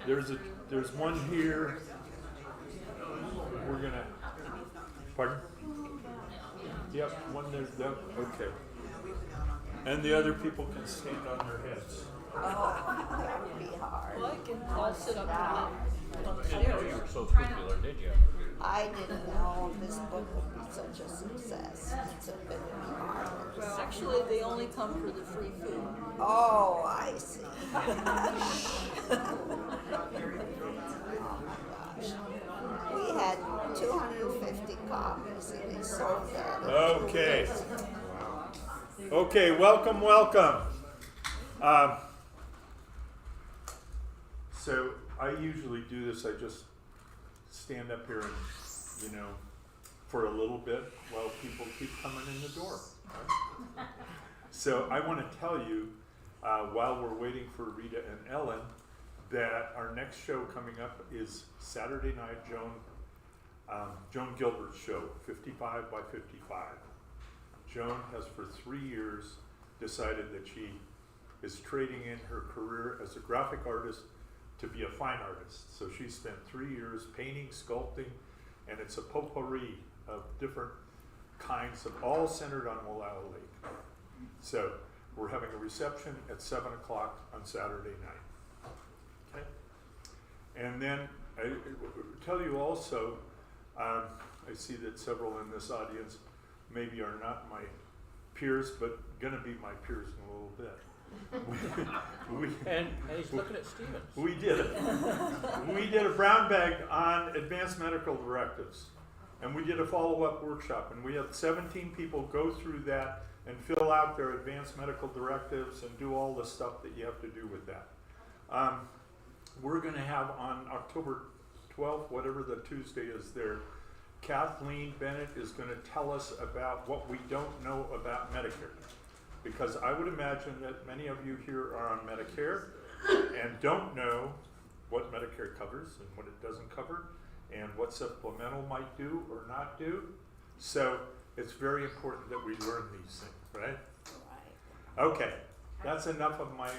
There's one here. We're gonna. Pardon? Yep, one there's that. Okay. And the other people can stand on their heads. Oh, that would be hard. Well, I can all sit up on the Didn't know you stairs. were so popular, did you? I didn't know this book would be such a success. It's a bit hard. Actually, they only come for the free food. Oh, I see. Oh my gosh. We had 250 copies and they sold that. Okay. Okay, welcome. So I usually do this. I just stand up here and, for a little bit while people keep coming in the door. Right? So I want to tell you, while we're waiting for Rita and Ellen, that our next show coming up is Saturday night, Joan Gilbert's show, 55 by 55. Joan has for 3 years decided that she is trading in her career as a graphic artist to be a fine artist. So she spent 3 years painting, sculpting, and it's a potpourri of different kinds of all centered on Wallowa Lake. So we're having a reception at 7 o'clock on Saturday night. Okay? And then I tell you also, I see that several in this audience maybe are not my peers, but gonna be my peers in a little bit. And he's looking at Stevens. We did a brown bag on advanced medical directives, and we did a follow-up workshop, and we had 17 people go through that and fill out their advanced medical directives and do all the stuff that you have to do with that. We're going to have on October 12th, whatever the Tuesday is there, Kathleen Bennett is going to tell us about what we don't know about Medicare. Because I would imagine that many of you here are on Medicare and don't know what Medicare covers and what it doesn't cover and what supplemental might do or not do. So it's very important that we learn these things, right? Right. Okay, that's enough of my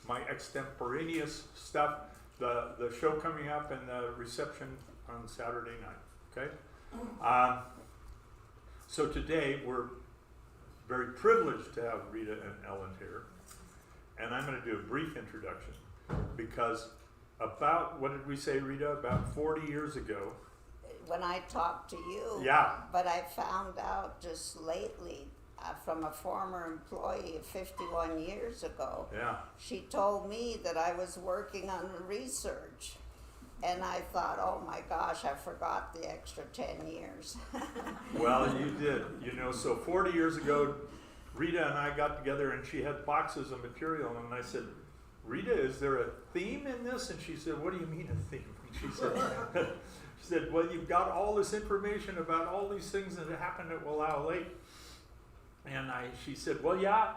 my extemporaneous stuff. The show coming up and the reception on Saturday night, okay? So today we're very privileged to have Rita and Ellen here, and I'm going to do a brief introduction because about, what did we say, Rita, about 40 years ago. When I talked to you, Yeah. But I found out just lately from a former employee of 51 years ago, Yeah. she told me that I was working on the research. And I thought, oh my gosh, I forgot the extra 10 years. Well, you did. So 40 years ago, Rita and I got together and she had boxes of material, and I said, Rita, is there a theme in this? And she said, what do you mean a theme? And she said, well, you've got all this information about all these things that happened at Wallowa Lake. And she said, well, yeah,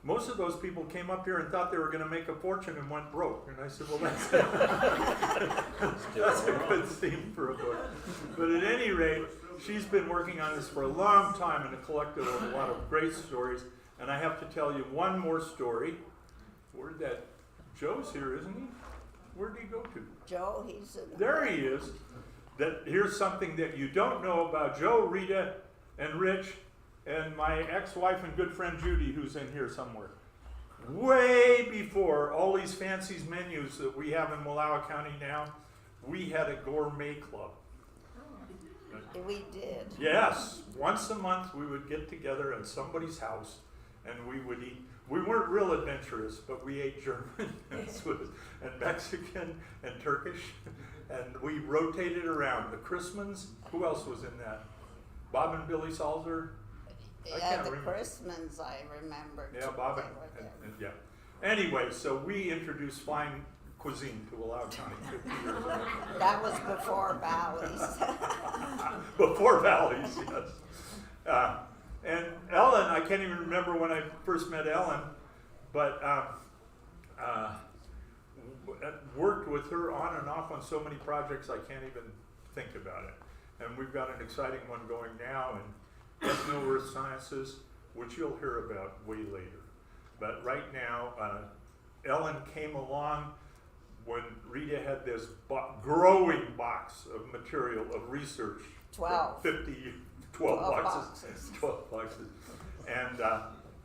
most of those people came up here and thought they were going to make a fortune and went broke. And I said, well, that's a good theme for a book. But at any rate, she's been working on this for a long time and collected a lot of great stories. And I have to tell you one more story. Where'd that? Joe's here, isn't he? Where'd he go to? Joe, he's in There he is. Here's something that you don't know about Joe, Rita, and Rich, and my ex-wife and good friend Judy, who's in here somewhere. Way before all these fancy menus that we have in Wallowa County now, we had a gourmet club. We did. Yes, once a month we would get together in somebody's house and we would eat. We weren't real adventurous, but we ate German and Swiss and Mexican and Turkish, and we rotated around. The Christmans, who else was in that? Bob and Billy Salzer? Yeah, the Christmas I remember. Yeah, Bob and yeah. Anyway, so we introduced fine cuisine to Wallowa County 50 years ago. That was before Bally's. Before Valleys, yes. And Ellen, I can't even remember when I first met Ellen, but worked with her on and off on so many projects I can't even think about it. And we've got an exciting one going now in Ethno Earth Sciences, which you'll hear about way later. But right now, Ellen came along when Rita had this growing box of material of research. 12. 12 12 boxes. boxes. 12 boxes. And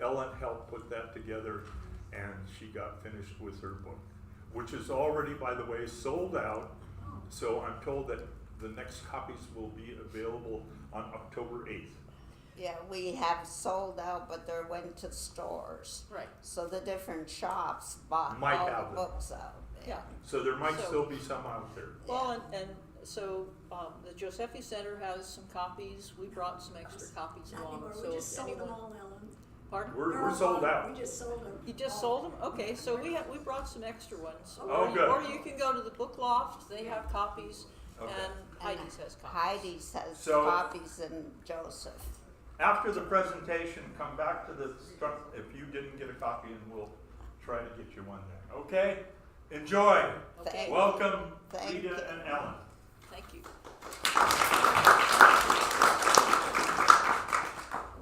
Ellen helped put that together, and she got finished with her book, which is already, by the way, sold out. So I'm told that the next copies will be available on October 8th. Yeah, we have sold out, but they went to stores. Right. So the different shops bought Might all have the them. books out. Yeah. So there might So- still be some out there. Well, and so the Josephy Center has some copies. We brought some extra copies Not along. anymore, So we just if sold them anyone, all, Ellen. pardon? We're sold out. We just sold them. You just sold them? Okay, so we brought some extra ones. Oh, Or good. Or you can go to the book loft. They have copies, Okay. and Heidi's has copies. Heidi's has So- copies and Joseph. After the presentation, come back to the front if you didn't get a copy, and we'll try to get you one there. Okay? Enjoy. Okay. Welcome, Thank Rita you. and Ellen. Thank you.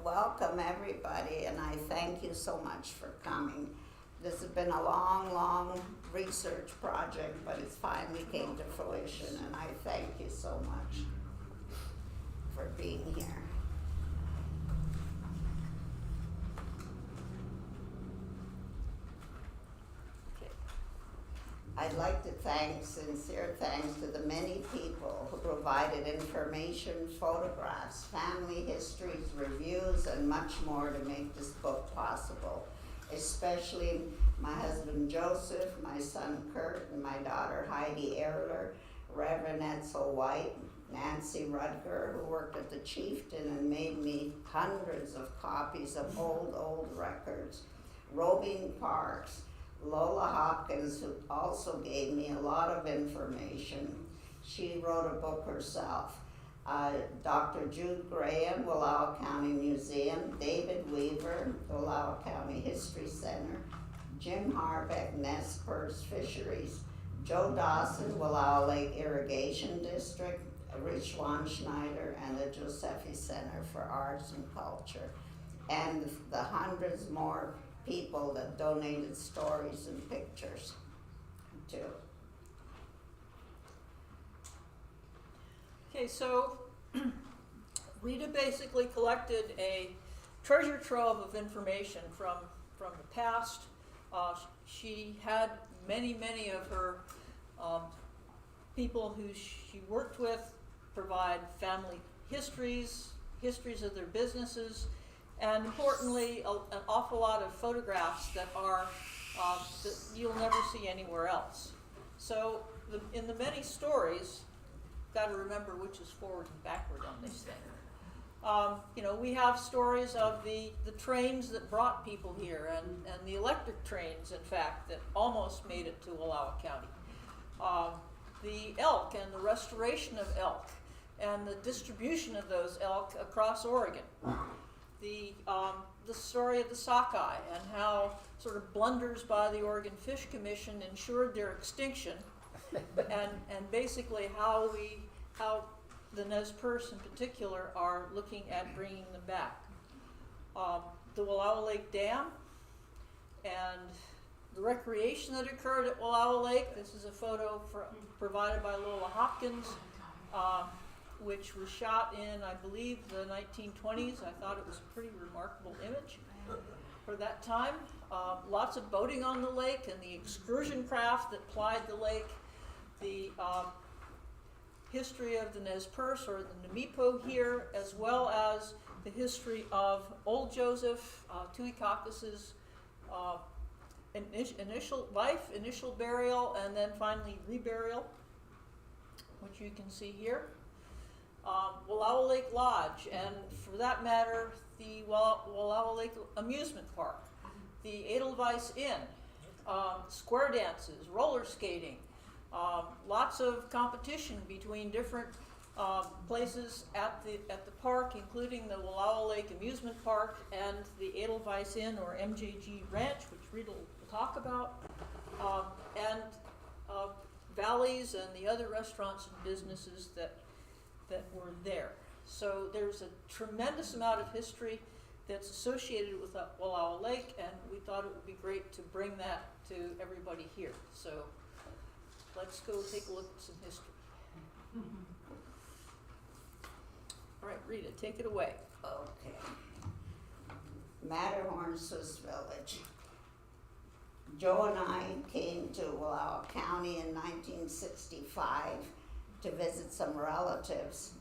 Welcome, everybody, and I thank you so much for coming. This has been a long, long research project, but it's finally came to fruition, and I thank you so much for being here. Okay. I'd like to thank, sincere thanks to the many people who provided information, photographs, family histories, reviews, and much more to make this book possible. Especially my husband Joseph, my son Kurt, and my daughter Heidi Ehler, Reverend Edsel White, Nancy Rudger, who worked at the Chieftain and made me hundreds of copies of old records, Robin Parks, Lola Hopkins, who also gave me a lot of information. She wrote a book herself. Dr. Jude Graham, Wallowa County Museum, David Weaver, Wallowa County History Center, Jim Harbeck, Nez Perce Fisheries, Joe Dawson, Wallowa Lake Irrigation District, Rich Schneider, and the Josephy Center for Arts and Culture, and the hundreds more people that donated stories and pictures too. Okay, so Rita basically collected a treasure trove of information from the past. She had many of her people who she worked with provide family histories of their businesses, and importantly, an awful lot of photographs that are that you'll never see anywhere else. So in the many stories, got to remember which is forward and backward on this thing. We have stories of the trains that brought people here, and the electric trains, in fact, that almost made it to Wallowa County. The elk and the restoration of elk, and the distribution of those elk across Oregon. The story of the sockeye, and how sort of blunders by the Oregon Fish Commission ensured their extinction, and basically how the Nez Perce in particular are looking at bringing them back. The Wallowa Lake Dam and the recreation that occurred at Wallowa Lake. This is a photo provided by Lola Hopkins, which was shot in, I believe, the 1920s. I thought it was a pretty remarkable image for that time. Lots of boating on the lake and the excursion craft that plied the lake. The history of the Nez Perce, or the Namipo here, as well as the history of Old Joseph, Tui Caucus's initial life, initial burial, and then finally reburial, which you can see here. Wallowa Lake Lodge, and for that matter, the Wallowa Lake Amusement Park, the Edelweiss Inn, square dances, roller skating, lots of competition between different places at the park, including the Wallowa Lake Amusement Park and the Edelweiss Inn, or MJG Ranch, which Rita will talk about, and Valleys and the other restaurants and businesses that were there. So there's a tremendous amount of history that's associated with Wallowa Lake, and we thought it would be great to bring that to everybody here. So let's go take a look at some history. All right, Rita, take it away. Okay. Matterhorn, Swiss Village. Joe and I came to Wallowa County in 1965 to visit some relatives.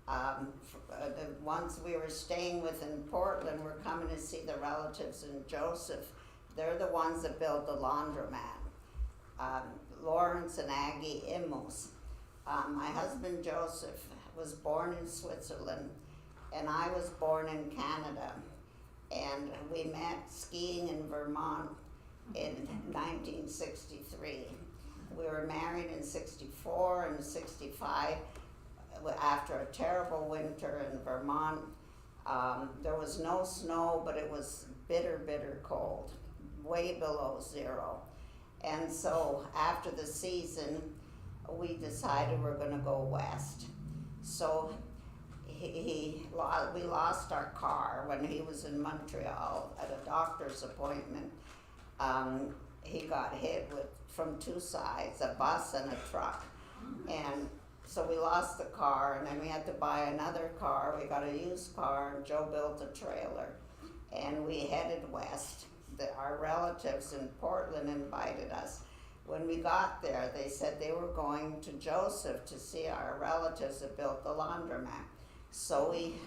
The ones we were staying with in Portland were coming to see the relatives in Joseph. They're the ones that built the laundromat. Lawrence and Aggie Immels. My husband Joseph was born in Switzerland, and I was born in Canada. And we met skiing in Vermont in 1963. We were married in 64 and 65 after a terrible winter in Vermont. There was no snow, but it was bitter, bitter cold, way below zero. And so after the season, we decided we're gonna go west. So we lost our car when he was in Montreal at a doctor's appointment. He got hit from two sides, a bus and a truck. And so we lost the car, and then we had to buy another car. We got a used car, and Joe built a trailer. And we headed west. Our relatives in Portland invited us. When we got there, they said they were going to Joseph to see our relatives that built the laundromat. So we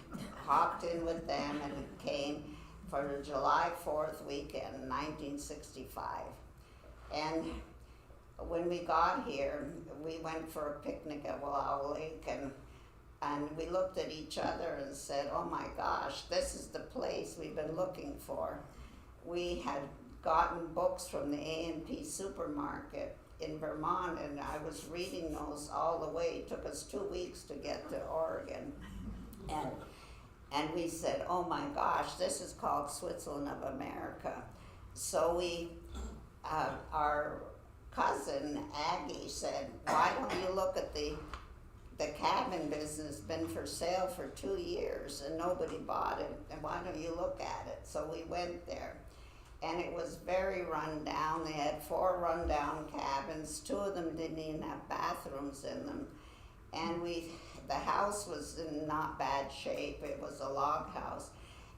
hopped in with them and came for the July 4th weekend, 1965. And when we got here, we went for a picnic at Wallowa Lake, and we looked at each other and said, oh my gosh, this is the place we've been looking for. We had gotten books from the A&P supermarket in Vermont, and I was reading those all the way. It took us 2 weeks to get to Oregon. And we said, oh my gosh, this is called Switzerland of America. So our cousin Aggie said, why don't you look at the cabin business, been for sale for 2 years and nobody bought it, and why don't you look at it? So we went there, and it was very run down. They had 4 rundown cabins. 2 of them didn't even have bathrooms in them. And the house was in not bad shape. It was a log house.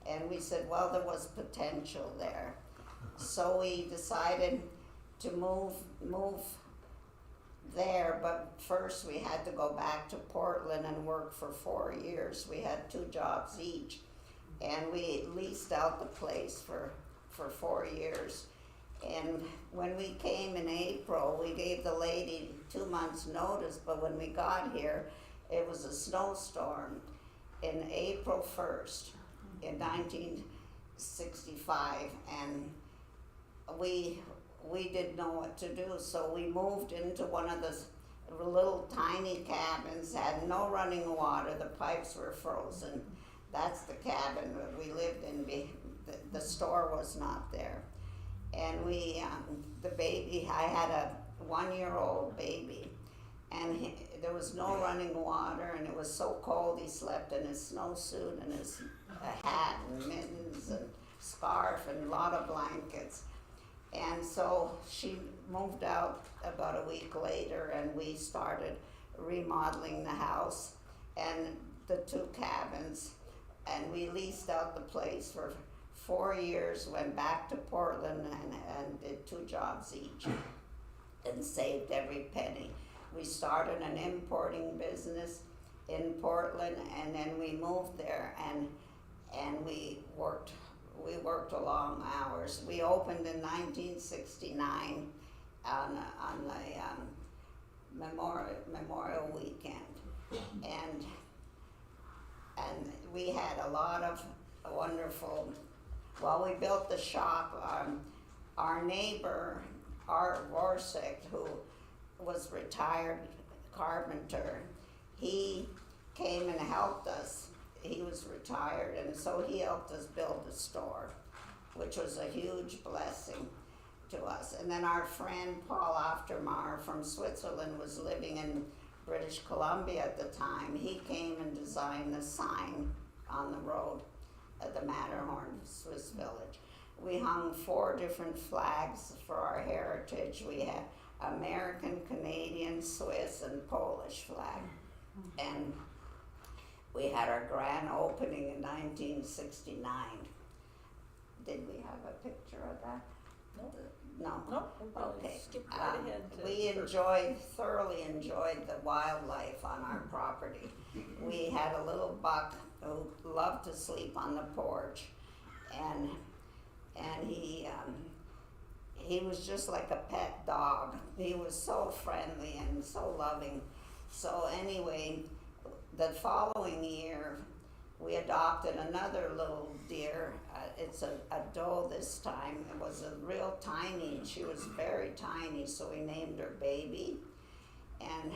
And we said, well, there was potential there. So we decided to move there, but first we had to go back to Portland and work for 4 years. We had 2 jobs each, and we leased out the place for 4 years. And when we came in April, we gave the lady 2 months' notice, but when we got here, it was a snowstorm in April 1st in 1965, and we didn't know what to do, so we moved into one of the little tiny cabins, had no running water, the pipes were frozen. That's the cabin that we lived in. The store was not there. And the baby, I had a 1-year-old baby, and there was no running water, and it was so cold he slept in his snowsuit and his hat and mittens and scarf and a lot of blankets. And so she moved out about a week later, and we started remodeling the house and the 2 cabins, and we leased out the place for 4 years, went back to Portland and did 2 jobs each and saved every penny. We started an importing business in Portland, and then we moved there, and we worked long hours. We opened in 1969 on the Memorial Weekend, and we had a lot of wonderful. Well, we built the shop. Our neighbor, Art Warsick, who was retired carpenter, he came and helped us. He was retired, and so he helped us build the store, which was a huge blessing to us. And then our friend Paul Aftermar from Switzerland was living in British Columbia at the time. He came and designed the sign on the road at the Matterhorn Swiss Village. We hung 4 different flags for our heritage. We had American, Canadian, Swiss, and Polish flag. And we had our grand opening in 1969. Did we have a picture of that? No. No, we'll Okay. skip right ahead to We thoroughly enjoyed the wildlife on our property. We had a little buck who loved to sleep on the porch, and he was just like a pet dog. He was so friendly and so loving. So anyway, the following year, we adopted another little deer. It's a doe this time. It was a real tiny, she was very tiny, so we named her Baby. And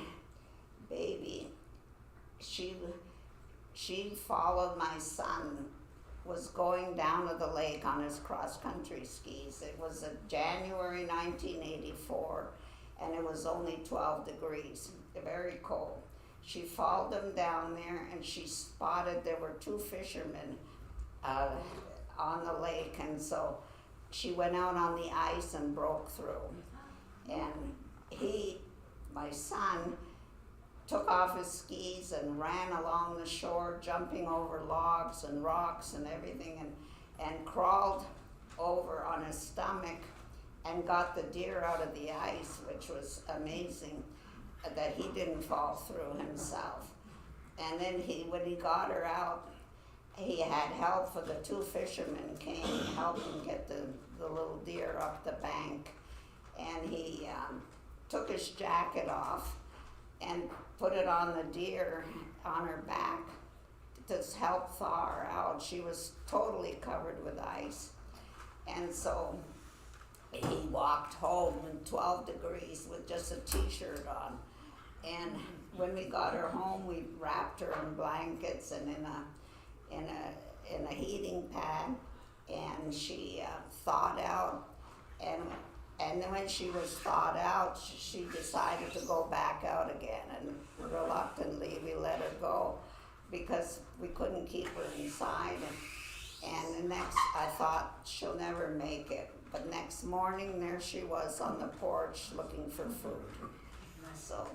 Baby, she followed my son, was going down to the lake on his cross-country skis. It was January 1984, and it was only 12 degrees, very cold. She followed him down there, and she spotted there were two fishermen on the lake, and so she went out on the ice and broke through. And my son, took off his skis and ran along the shore, jumping over logs and rocks and everything, and crawled over on his stomach and got the deer out of the ice, which was amazing that he didn't fall through himself. And then when he got her out, he had help, for the two fishermen came and helped him get the little deer up the bank. And he took his jacket off and put it on the deer on her back to help thaw her out. She was totally covered with ice. And so he walked home in 12 degrees with just a t-shirt on. And when we got her home, we wrapped her in blankets and in a heating pad, and she thawed out. And then when she was thawed out, she decided to go back out again, and reluctantly we let her go because we couldn't keep her inside. And I thought she'll never make it. But next morning, there she was on the porch looking for food. So,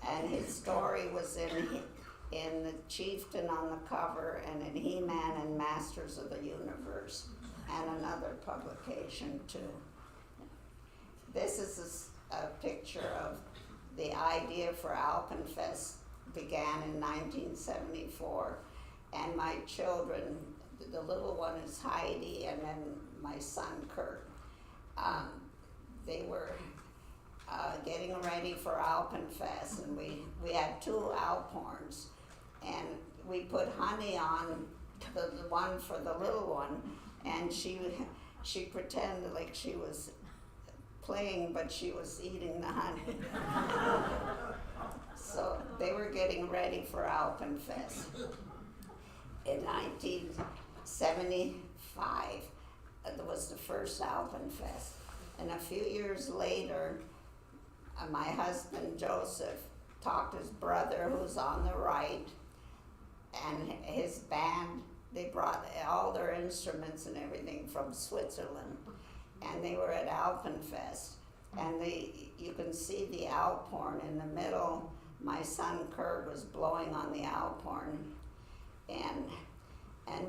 and his story was in the Chieftain on the cover, and in He-Man and Masters of the Universe, and another publication too. This is a picture of the idea for Alpenfest began in 1974, and my children, the little one is Heidi, and then my son Kurt, they were getting ready for Alpenfest, and we had two Alphorns, and we put honey on the one for the little one, and she pretended like she was playing, but she was eating the honey. So they were getting ready for Alpenfest. In 1975, it was the first Alpenfest. And a few years later, my husband Joseph talked his brother, who's on the right, and his band. They brought all their instruments and everything from Switzerland, and they were at Alpenfest. And you can see the Alphorn in the middle. My son Kurt was blowing on the Alphorn, and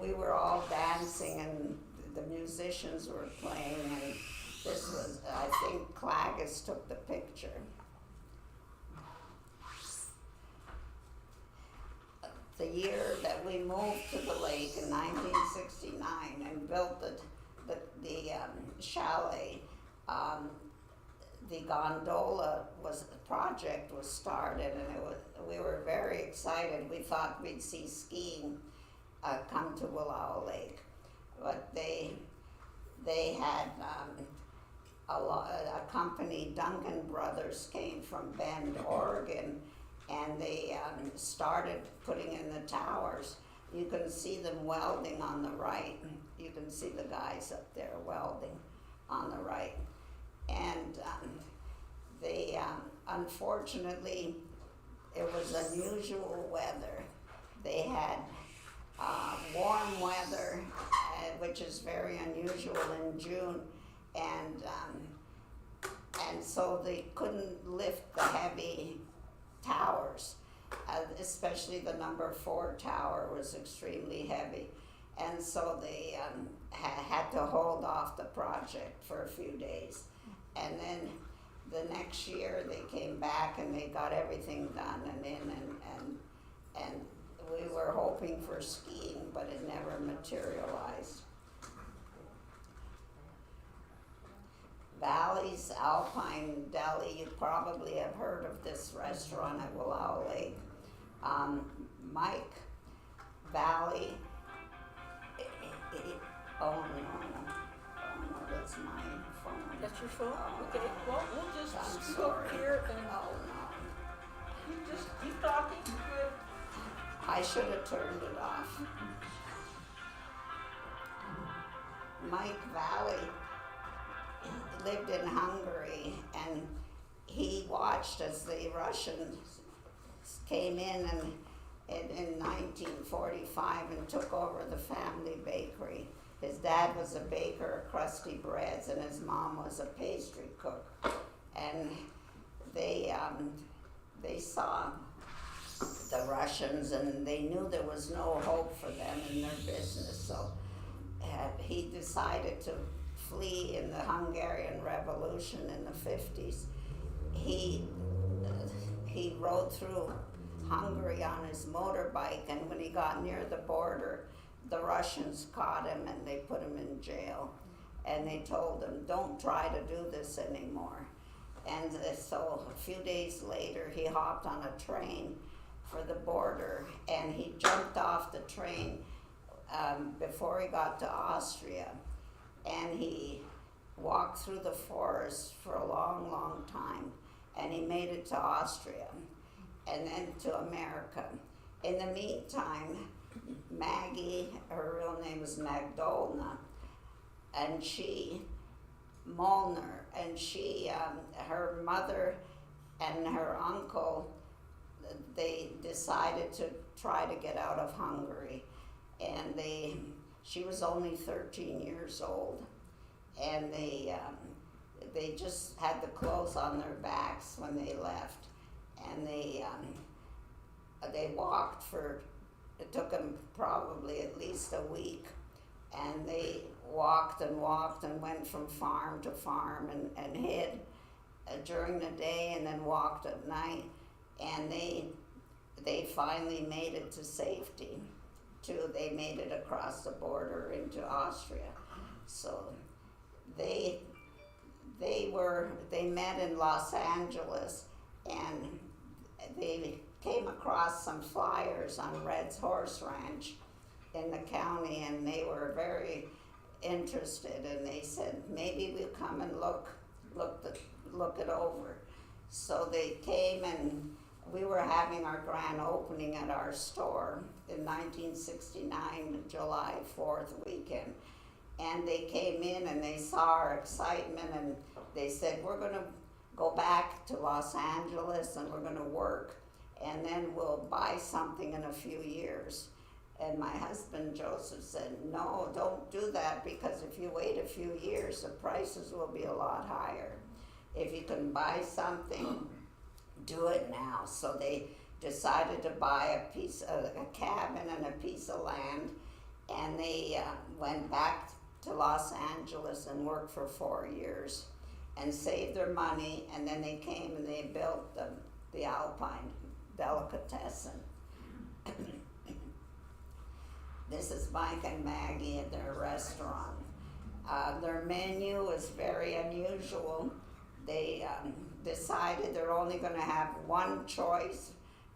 we were all dancing, and the musicians were playing, and this was, I think Claggis took the picture. The year that we moved to the lake in 1969 and built the chalet, the gondola project was started, and we were very excited. We thought we'd see skiing come to Wallowa Lake, but they had a company, Duncan Brothers, came from Bend, Oregon, and they started putting in the towers. You can see them welding on the right. You can see the guys up there welding on the right. And they, unfortunately, it was unusual weather. They had warm weather, and so they couldn't lift the heavy towers, especially the number 4 tower was extremely heavy. And so they had to hold off the project for a few days. And then the next year they came back and they got everything done and in, and we were hoping for skiing, but it never materialized. Valley's Alpine Deli, you probably have heard of this restaurant at Wallowa Lake. Mike Valley, oh no, that's my phone. That's your phone? Oh, Okay, well, we'll I'm just scoot over sorry. here and Oh no, you just keep talking. Good. I should have turned it off. Mike Valley lived in Hungary, and he watched as the Russians came in in 1945 and took over the family bakery. His dad was a baker of crusty breads, and his mom was a pastry cook. And they saw the Russians, and they knew there was no hope for them in their business. So he decided to flee in the Hungarian Revolution in the 50s. He rode through Hungary on his motorbike, and when he got near the border, the Russians caught him and they put him in jail. And they told him, don't try to do this anymore. And so a few days later, he hopped on a train for the border, and he jumped off the train before he got to Austria. And he walked through the forest for a long, long time, and he made it to Austria and then to America. In the meantime, Maggie, her real name is Magdalena, and Molnar, and her mother and her uncle, they decided to try to get out of Hungary, and she was only 13 years old, and they just had the clothes on their backs when they left, and they walked it took them probably at least a week, and they walked and went from farm to farm and hid during the day and then walked at night, and they finally made it to safety. They made it across the border into Austria. So they met in Los Angeles, and they came across some flyers on Red's Horse Ranch in the county, and they were very interested, and they said, maybe we'll come and look it over. So they came, and we were having our grand opening at our store in 1969, July 4th weekend. And they came in and they saw our excitement, and they said, we're gonna go back to Los Angeles and we're gonna work, and then we'll buy something in a few years. And my husband Joseph said, no, don't do that, because if you wait a few years, the prices will be a lot higher. If you can buy something, do it now. So they decided to buy a cabin and a piece of land, and they went back to Los Angeles and worked for 4 years and saved their money, and then they came and they built the Alpine Delicatessen. This is Mike and Maggie at their restaurant. Their menu is very unusual. They decided they're only going to have one choice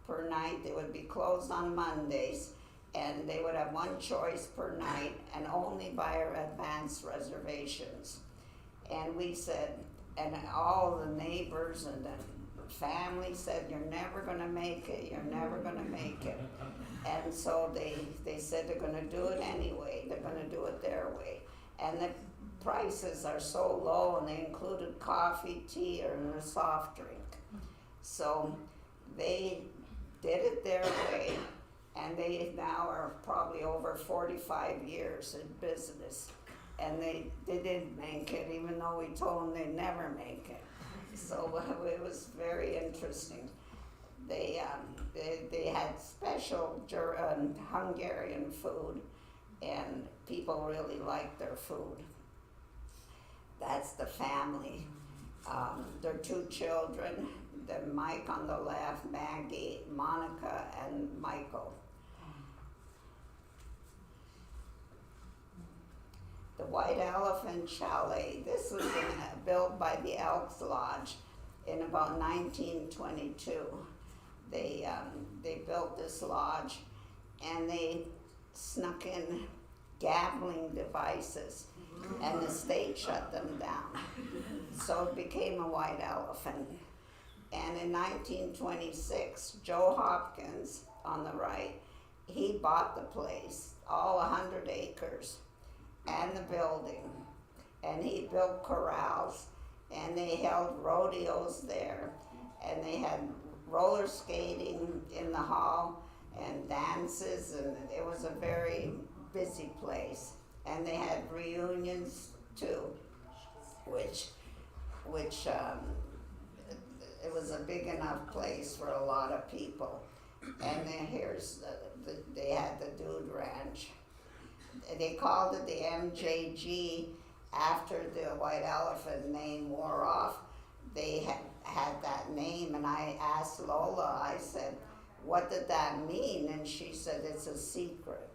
per night. They would be closed on Mondays, and they would have one choice per night, and only by advance reservations. And we said, and all the neighbors and the family said, you're never going to make it, you're never going to make it. And so they said they're going to do it anyway, they're going to do it their way. And the prices are so low, and they included coffee, tea, and a soft drink. So they did it their way, and they now are probably over 45 years in business. And they didn't make it, even though we told them they'd never make it. So it was very interesting. They had special Hungarian food, and people really liked their food. That's the family. Their two children, Mike on the left, Maggie, Monica, and Michael. The White Elephant Chalet, this was built by the Elks Lodge in about 1922. They built this lodge, and they snuck in gambling devices, and the state shut them down. So it became a white elephant. And in 1926, Joe Hopkins, on the right, he bought the place, all 100 acres, and the building. And he built corrals, and they held rodeos there, and they had roller skating in the hall, and dances, and it was a very busy place. And they had reunions too, which it was a big enough place for a lot of people. And then here's they had the Dude Ranch. They called it the MJG after the White Elephant name wore off. They had that name, and I asked Lola, I said, what did that mean? And she said, it's a secret.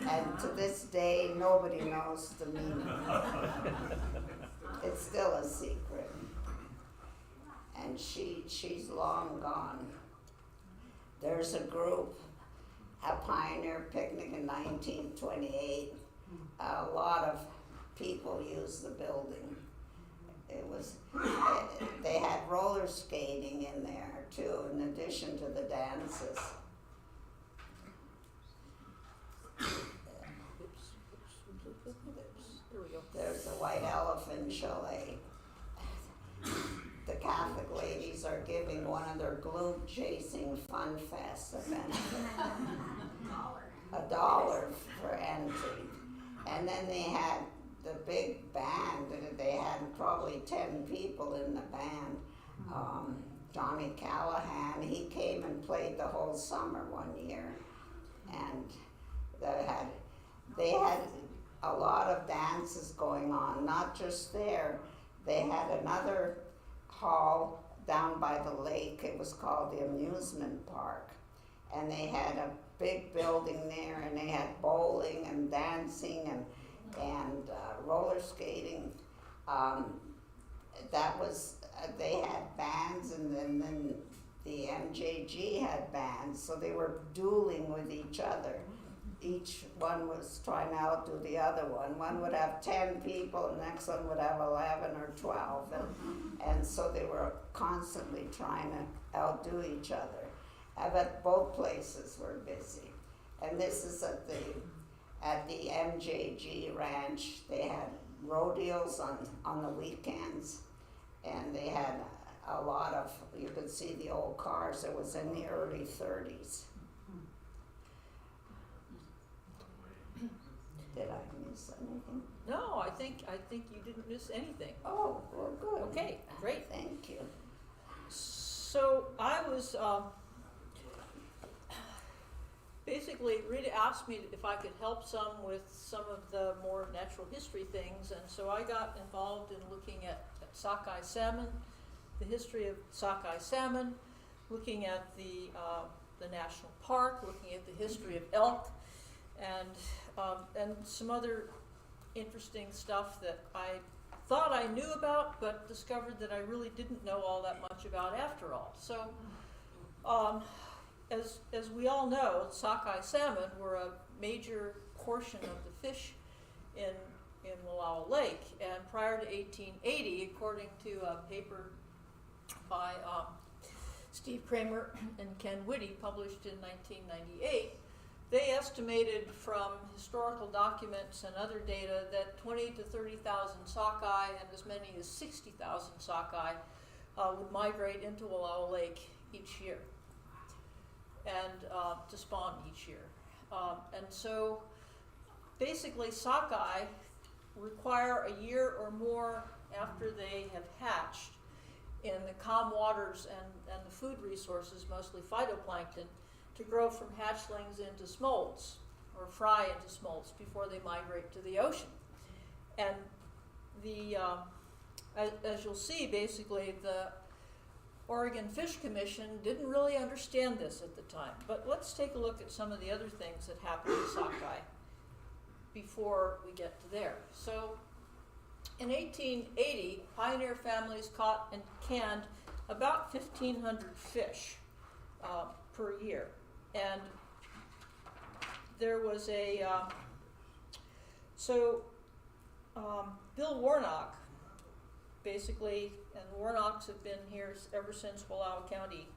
And to this day, nobody knows the meaning. It's still a secret. And she's long gone. There's a group, a pioneer picnic in 1928. A lot of people used the building. It was, they had roller skating in there too, in addition to the dances. Here we go. There's the White Elephant Chalet. The Catholic ladies are giving one of their globe chasing fun fest events. $1 for entry. And then they had the big band. They had probably 10 people in the band. Johnny Callahan, he came and played the whole summer one year. And they had a lot of dances going on, not just there. They had another hall down by the lake. It was called the Amusement Park. And they had a big building there, and they had bowling and dancing and roller skating. They had bands, and then the MJG had bands, so they were dueling with each other. Each one was trying to outdo the other one. One would have 10 people, the next one would have 11 or 12. And so they were constantly trying to outdo each other. But both places were busy. And this is at the MJG Ranch. They had rodeos on the weekends. And they had a lot of, you could see the old cars. It was in the early 30s. Did I miss anything? No, I think you didn't miss anything. Oh, well, good. Okay, great. Thank you. So I was basically, Rita asked me if I could help some with some of the more natural history things, and so I got involved in looking at sockeye salmon, the history of sockeye salmon, looking at the national park, looking at the history of elk, and some other interesting stuff that I thought I knew about, but discovered that I really didn't know all that much about after all. So, as we all know, sockeye salmon were a major portion of the fish in Wallowa Lake, and prior to 1880, according to a paper by Steve Kramer and Ken Whitty, published in 1998, they estimated from historical documents and other data that 20 to 30,000 sockeye and as many as 60,000 sockeye would migrate into Wallowa Lake each year, and to spawn each year. And so basically sockeye require a year or more after they have hatched in the calm waters and the food resources, mostly phytoplankton, to grow from hatchlings into smolts, or fry into smolts before they migrate to the ocean. And the, as you'll see, basically the Oregon Fish Commission didn't really understand this at the time. But let's take a look at some of the other things that happened to sockeye before we get to there. So in 1880, pioneer families caught and canned about 1,500 fish per year. And there was a, Bill Warnock, basically, and the Warnocks have been here ever since Wallowa County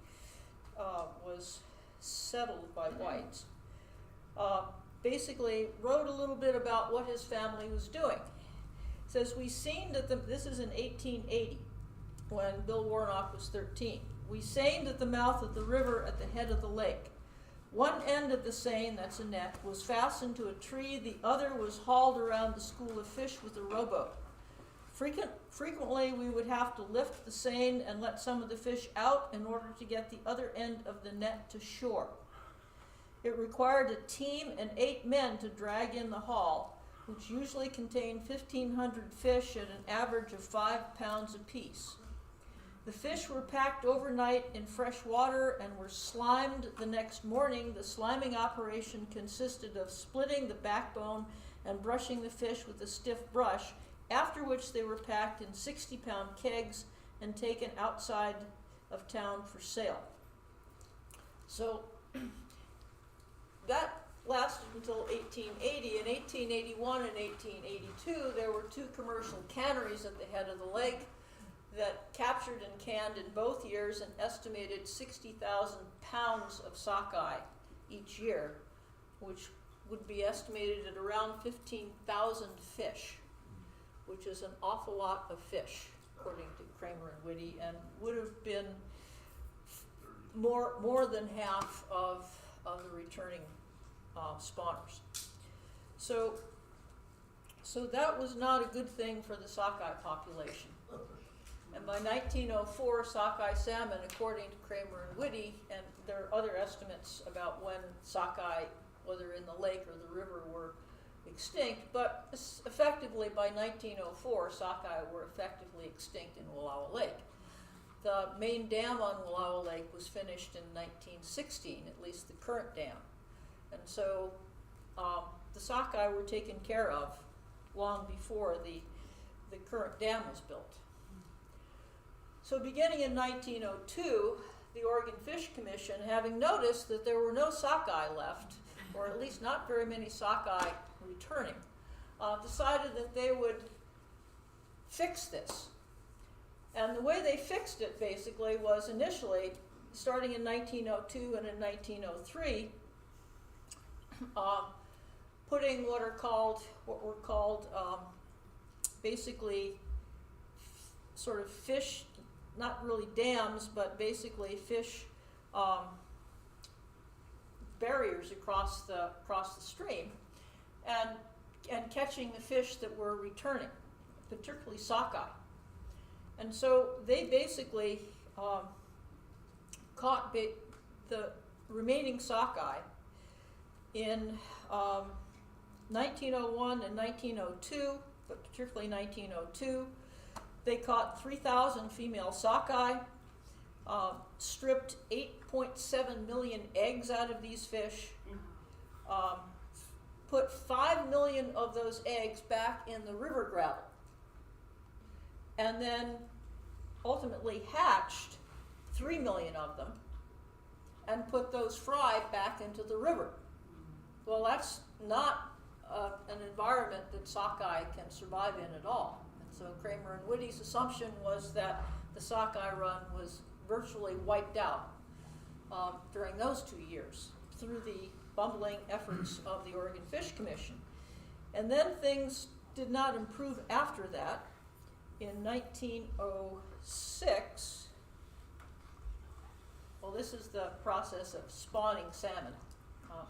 was settled by whites, basically wrote a little bit about what his family was doing. Says, we seined at the, this is in 1880, when Bill Warnock was 13. We seined at the mouth of the river at the head of the lake. One end of the seine, that's a net, was fastened to a tree. The other was hauled around the school of fish with a rowboat. Frequently, we would have to lift the seine and let some of the fish out in order to get the other end of the net to shore. It required a team and 8 men to drag in the haul, which usually contained 1,500 fish at an average of 5 pounds apiece. The fish were packed overnight in fresh water and were slimed the next morning. The sliming operation consisted of splitting the backbone and brushing the fish with a stiff brush, after which they were packed in 60-pound kegs and taken outside of town for sale. So that lasted until 1880. In 1881 and 1882, there were 2 commercial canneries at the head of the lake that captured and canned in both years an estimated 60,000 pounds of sockeye each year, which would be estimated at around 15,000 fish, which is an awful lot of fish, according to Kramer and Whitty, and would have been more than half of the returning spawners. So that was not a good thing for the sockeye population. And by 1904, sockeye salmon, according to Kramer and Whitty, and there are other estimates about when sockeye, whether in the lake or the river, were extinct, but effectively by 1904, sockeye were effectively extinct in Wallowa Lake. The main dam on Wallowa Lake was finished in 1916, at least the current dam. And so the sockeye were taken care of long before the current dam was built. So beginning in 1902, the Oregon Fish Commission, having noticed that there were no sockeye left, or at least not very many sockeye returning, decided that they would fix this. And the way they fixed it basically was initially, starting in 1902 and in 1903, putting what were called basically sort of fish, not really dams, but basically fish barriers across the stream, and catching the fish that were returning, particularly sockeye. And so they basically caught the remaining sockeye in 1901 and 1902, but particularly 1902. They caught 3,000 female sockeye, stripped 8.7 million eggs out of these fish, put 5 million of those eggs back in the river gravel, and then ultimately hatched 3 million of them and put those fry back into the river. Well, that's not an environment that sockeye can survive in at all. And so Kramer and Whitty's assumption was that the sockeye run was virtually wiped out during those 2 years through the bumbling efforts of the Oregon Fish Commission. And then things did not improve after that. In 1906, well, this is the process of spawning salmon,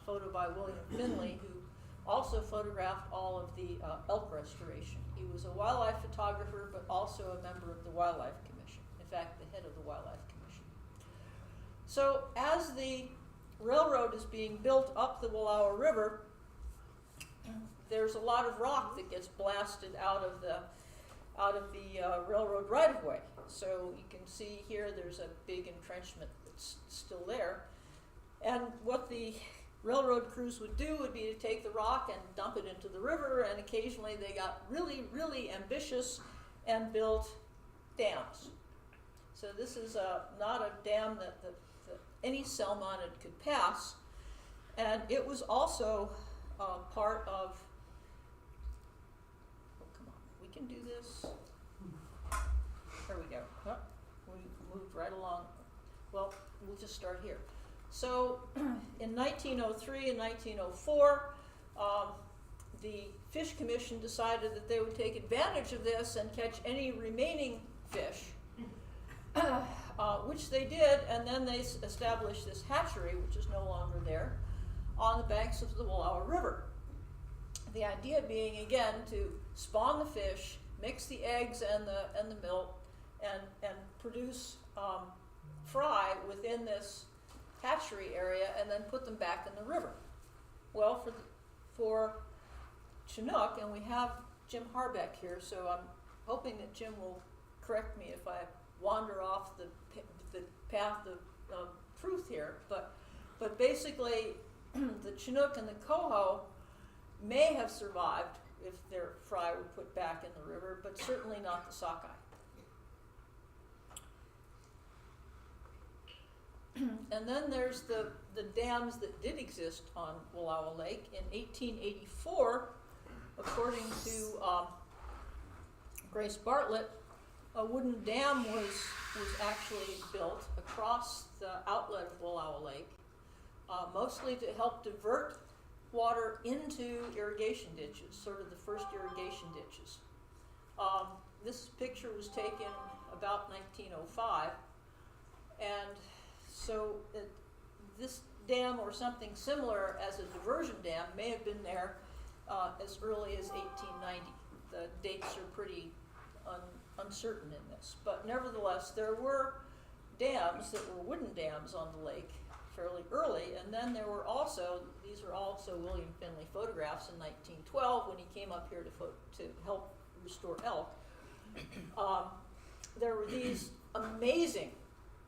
photo by William Finley, who also photographed all of the elk restoration. He was a wildlife photographer, but also a member of the Wildlife Commission. in fact, the head of the Wildlife Commission. So as the railroad is being built up the Wallowa River, there's a lot of rock that gets blasted out of the railroad right-of-way. So you can see here there's a big entrenchment that's still there. And what the railroad crews would do would be to take the rock and dump it into the river, and occasionally they got really, really ambitious and built dams. So this is not a dam that any sail-mounted could pass, and it was also part of, oh come on, we can do this. There we go. Oh, we moved right along. Well, we'll just start here. So in 1903 and 1904, the Fish Commission decided that they would take advantage of this and catch any remaining fish, which they did, and then they established this hatchery, which is no longer there, on the banks of the Wallowa River. The idea being, again, to spawn the fish, mix the eggs and the milk, and produce fry within this hatchery area, and then put them back in the river. Well, for Chinook, and we have Jim Harbeck here, so I'm hoping that Jim will correct me if I wander off the path of truth here. But basically, the Chinook and the coho may have survived if their fry were put back in the river, but certainly not the sockeye. And then there's the dams that did exist on Wallowa Lake. In 1884, according to Grace Bartlett, a wooden dam was actually built across the outlet of Wallowa Lake, mostly to help divert water into irrigation ditches, sort of the first irrigation ditches. This picture was taken about 1905, and so this dam or something similar as a diversion dam may have been there as early as 1890. The dates are pretty uncertain in this, but nevertheless there were dams that were wooden dams on the lake fairly early, and then there were also, these are also William Finley photographs in 1912 when he came up here to help restore elk. There were these amazing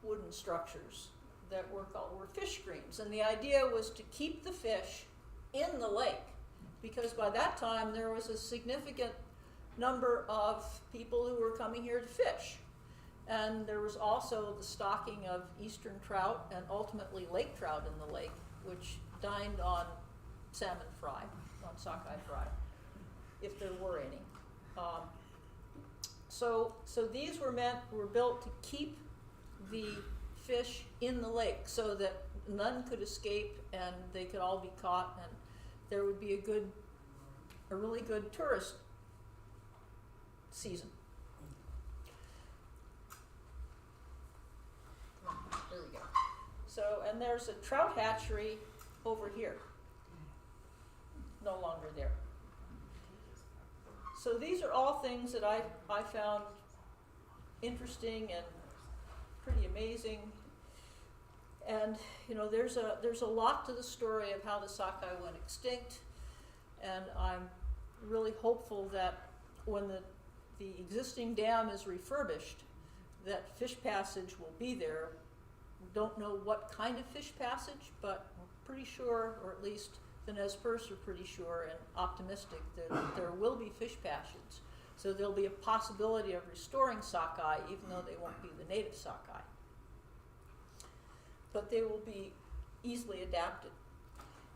wooden structures that were fish screens, and the idea was to keep the fish in the lake, because by that time there was a significant number of people who were coming here to fish, and there was also the stocking of eastern trout and ultimately lake trout in the lake, which dined on salmon fry, on sockeye fry, if there were any. So these were built to keep the fish in the lake so that none could escape and they could all be caught, and there would be a really good tourist season. There we go. So, and there's a trout hatchery over here, no longer there. So these are all things that I found interesting and pretty amazing. And there's a lot to the story of how the sockeye went extinct, and I'm really hopeful that when the existing dam is refurbished, that fish passage will be there. We don't know what kind of fish passage, but we're pretty sure, or at least the Nez Perce are pretty sure and optimistic that there will be fish passage. So there'll be a possibility of restoring sockeye, even though they won't be the native sockeye. But they will be easily adapted.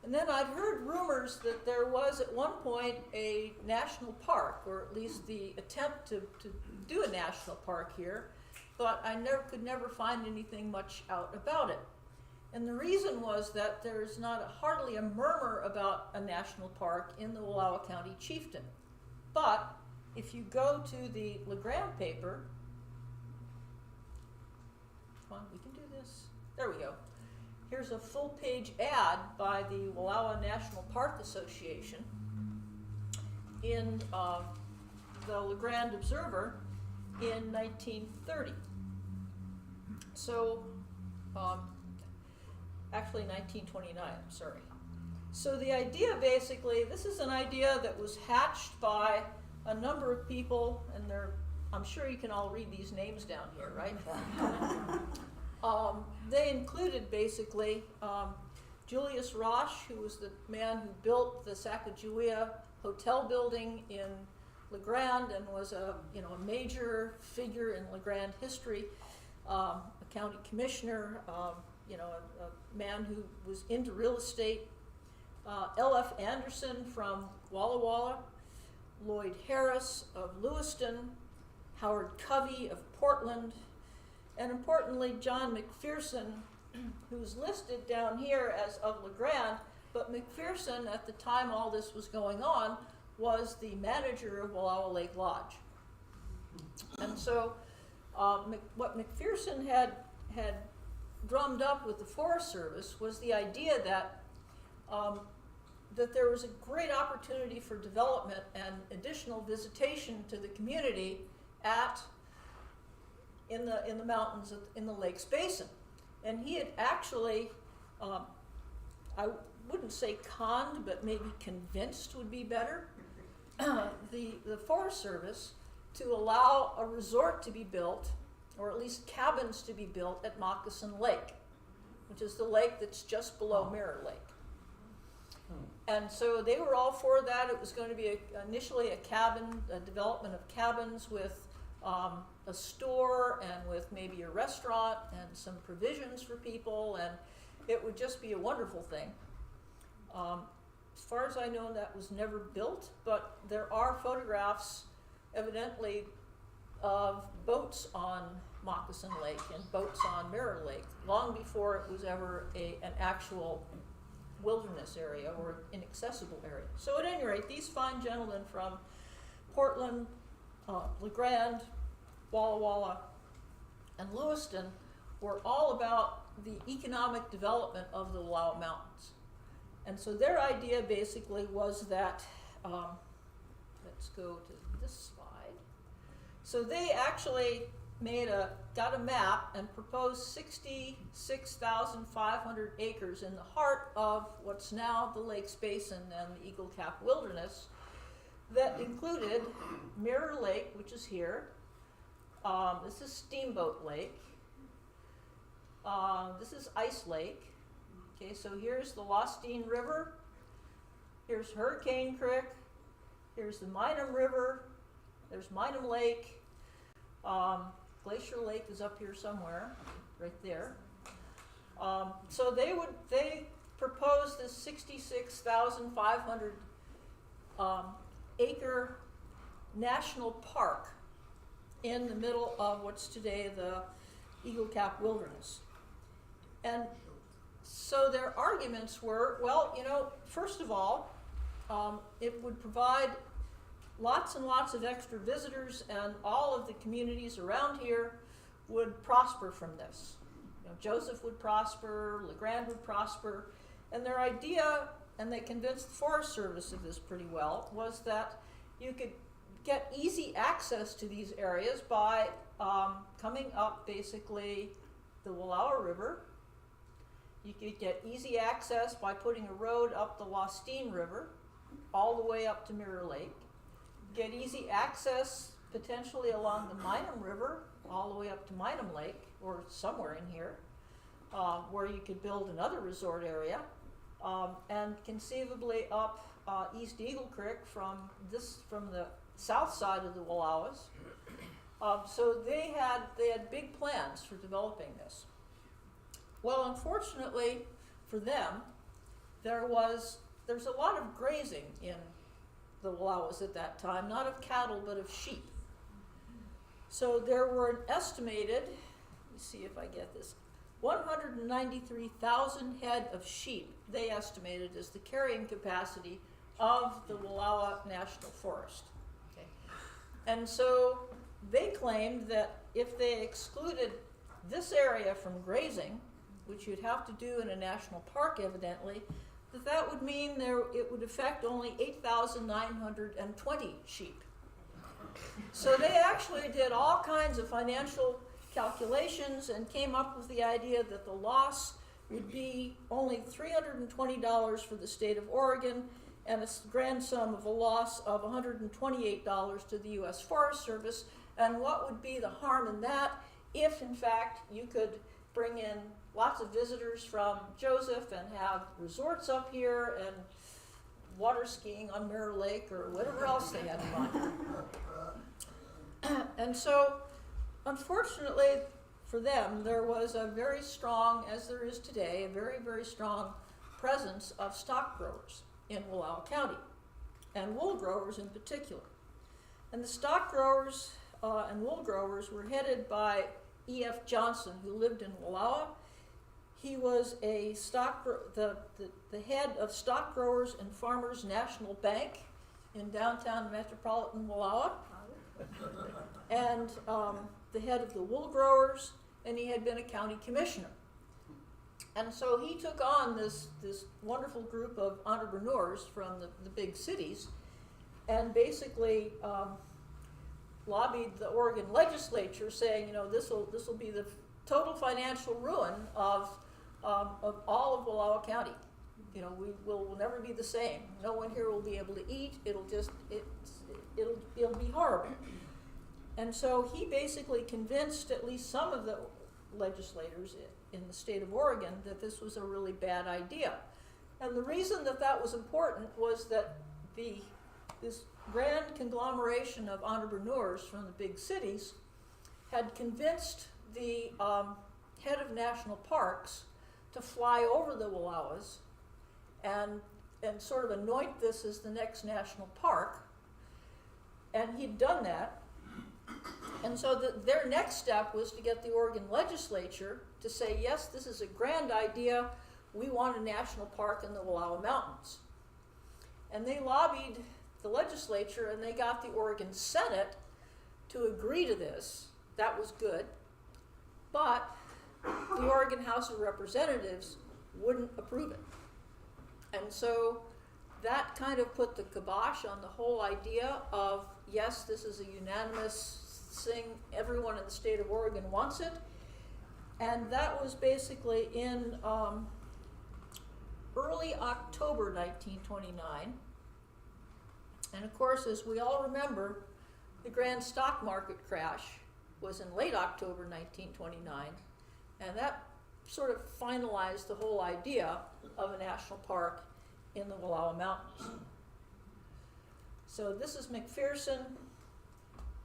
And then I'd heard rumors that there was at one point a national park, or at least the attempt to do a national park here, but I could never find anything much out about it. And the reason was that there's hardly a murmur about a national park in the Wallowa County Chieftain. But if you go to the LeGrand paper, come on, we can do this. There we go. Here's a full-page ad by the Wallowa National Park Association in the LeGrand Observer in 1930. So, actually 1929, I'm sorry. So the idea basically, this is an idea that was hatched by a number of people, and I'm sure you can all read these names down here, right? They included basically Julius Roche, who was the man who built the Sacagawea Hotel building in La Grande and was a major figure in La Grande history, a county commissioner, a man who was into real estate. L.F. Anderson from Walla Walla, Lloyd Harris of Lewiston, Howard Covey of Portland, and importantly John McPherson, who's listed down here as of La Grande, but McPherson, at the time all this was going on, was the manager of Wallowa Lake Lodge. And so what McPherson had drummed up with the Forest Service was the idea that there was a great opportunity for development and additional visitation to the community in the mountains in the Lakes Basin. And he had actually, I wouldn't say conned, but maybe convinced would be better, the Forest Service to allow a resort to be built, or at least cabins to be built at Moccasin Lake, which is the lake that's just below Mirror Lake. And so they were all for that. It was going to be initially a development of cabins with a store and with maybe a restaurant and some provisions for people, and it would just be a wonderful thing. As far as I know, that was never built, but there are photographs evidently of boats on Moccasin Lake and boats on Mirror Lake long before it was ever an actual wilderness area or inaccessible area. So at any rate, these fine gentlemen from Portland, La Grande, Walla Walla, and Lewiston were all about the economic development of the Wallowa Mountains. And so their idea basically was that, let's go to this slide. So they actually got a map and proposed 66,500 acres in the heart of what's now the Lakes Basin and the Eagle Cap Wilderness that included Mirror Lake, which is here. This is Steamboat Lake. This is Ice Lake. Okay, so here's the Lostine River. Here's Hurricane Creek. Here's the Minam River. There's Minam Lake. Glacier Lake is up here somewhere, right there. So they proposed this 66,500 acre national park in the middle of what's today the Eagle Cap Wilderness. And so their arguments were, well, first of all, it would provide lots and lots of extra visitors, and all of the communities around here would prosper from this. Joseph would prosper, La Grande would prosper, and their idea, and they convinced the Forest Service of this pretty well, was that you could get easy access to these areas by coming up basically the Wallowa River. You could get easy access by putting a road up the Lostine River all the way up to Mirror Lake. Get easy access potentially along the Minam River all the way up to Minam Lake, or somewhere in here, where you could build another resort area, and conceivably up East Eagle Creek from the south side of the Wallowas. So they had big plans for developing this. Well, unfortunately for them, there's a lot of grazing in the Wallowas at that time, not of cattle, but of sheep. So there were an estimated, let me see if I get this, 193,000 head of sheep, they estimated as the carrying capacity of the Wallowa National Forest. Okay. And so they claimed that if they excluded this area from grazing, which you'd have to do in a national park evidently, that would mean it would affect only 8,920 sheep. So they actually did all kinds of financial calculations and came up with the idea that the loss would be only $320 for the state of Oregon and a grand sum of a loss of $128 to the U.S. Forest Service. And what would be the harm in that if, in fact, you could bring in lots of visitors from Joseph and have resorts up here and water skiing on Mirror Lake or whatever else they had in mind. And so, unfortunately for them, there was a very strong, as there is today, a very, very strong presence of stock growers in Wallowa County, and wool growers in particular. And the stock growers and wool growers were headed by E.F. Johnson, who lived in Wallowa. He was a the head of Stock Growers and Farmers National Bank in downtown metropolitan Wallowa, and the head of the wool growers, and he had been a county commissioner. And so he took on this wonderful group of entrepreneurs from the big cities and basically lobbied the Oregon legislature saying, you know, this will be the total financial ruin of all of Wallowa County. You know, we will never be the same. No one here will be able to eat. It'll be horrible. And so he basically convinced at least some of the legislators in the state of Oregon that this was a really bad idea. And the reason that was important was that this grand conglomeration of entrepreneurs from the big cities had convinced the head of national parks to fly over the Wallowas and sort of anoint this as the next national park. And he'd done that. And so their next step was to get the Oregon legislature to say, yes, this is a grand idea. We want a national park in the Wallowa Mountains. And they lobbied the legislature and they got the Oregon Senate to agree to this. That was good. But the Oregon House of Representatives wouldn't approve it. And so that kind of put the kibosh on the whole idea of, yes, this is a unanimous thing, everyone in the state of Oregon wants it. And that was basically in early October 1929. And of course, as we all remember, the grand stock market crash was in late October 1929, and that sort of finalized the whole idea of a national park in the Wallowa Mountains. So this is McPherson.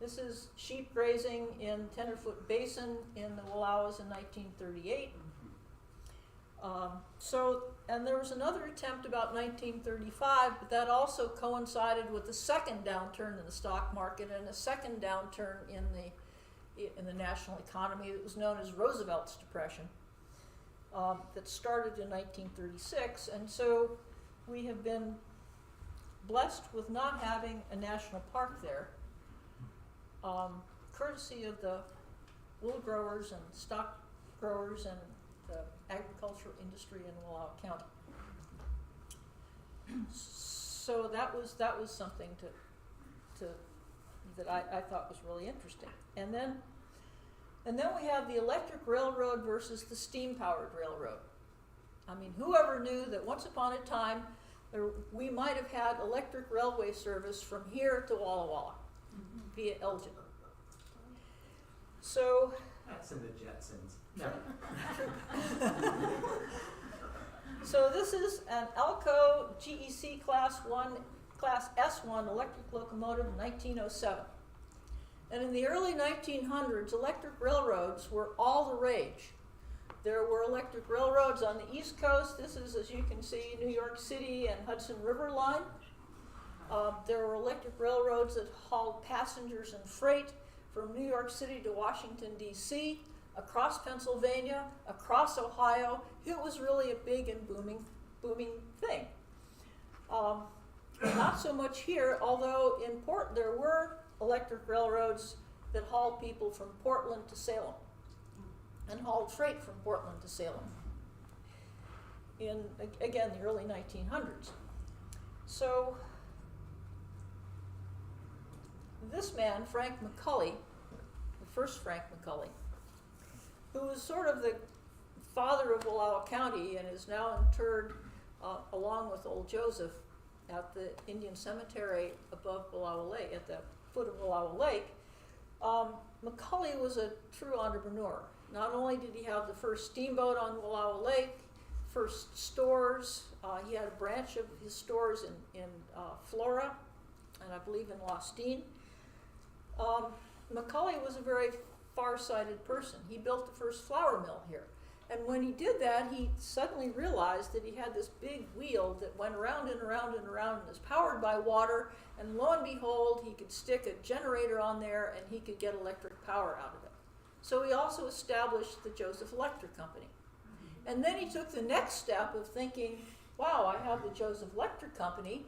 This is sheep grazing in Tenderfoot Basin in the Wallowas in 1938. And there was another attempt about 1935, but that also coincided with the second downturn in the stock market and a second downturn in the national economy that was known as Roosevelt's Depression, that started in 1936. And so we have been blessed with not having a national park there, courtesy of the wool growers and stock growers and the agricultural industry in Wallowa County. So that was something that I thought was really interesting. And then we have the electric railroad versus the steam-powered railroad. I mean, whoever knew that once upon a time we might have had electric railway service from here to Walla Walla via Elgin. So that's in the Jetsons. No. So this is an Alco GEC Class S1 electric locomotive in 1907. And in the early 1900s, electric railroads were all the rage. There were electric railroads on the East Coast. This is, as you can see, New York City and Hudson River Line. There were electric railroads that hauled passengers and freight from New York City to Washington, D.C., across Pennsylvania, across Ohio. It was really a big and booming thing. Not so much here, although in there were electric railroads that hauled people from Portland to Salem and hauled freight from Portland to Salem in, again, the early 1900s. So this man, Frank McCulley, the first Frank McCulley, who was sort of the father of Wallowa County and is now interred along with old Joseph at the Indian Cemetery above Wallowa Lake, at the foot of Wallowa Lake. Macaulay was a true entrepreneur. Not only did he have the first steamboat on Wallowa Lake, first stores, he had a branch of his stores in Flora, and I believe in Lostine. Macaulay was a very far-sighted person. He built the first flour mill here. And when he did that, he suddenly realized that he had this big wheel that went around and around and around and was powered by water. And lo and behold, he could stick a generator on there and he could get electric power out of it. So he also established the Joseph Electric Company. And then he took the next step of thinking, wow, I have the Joseph Electric Company.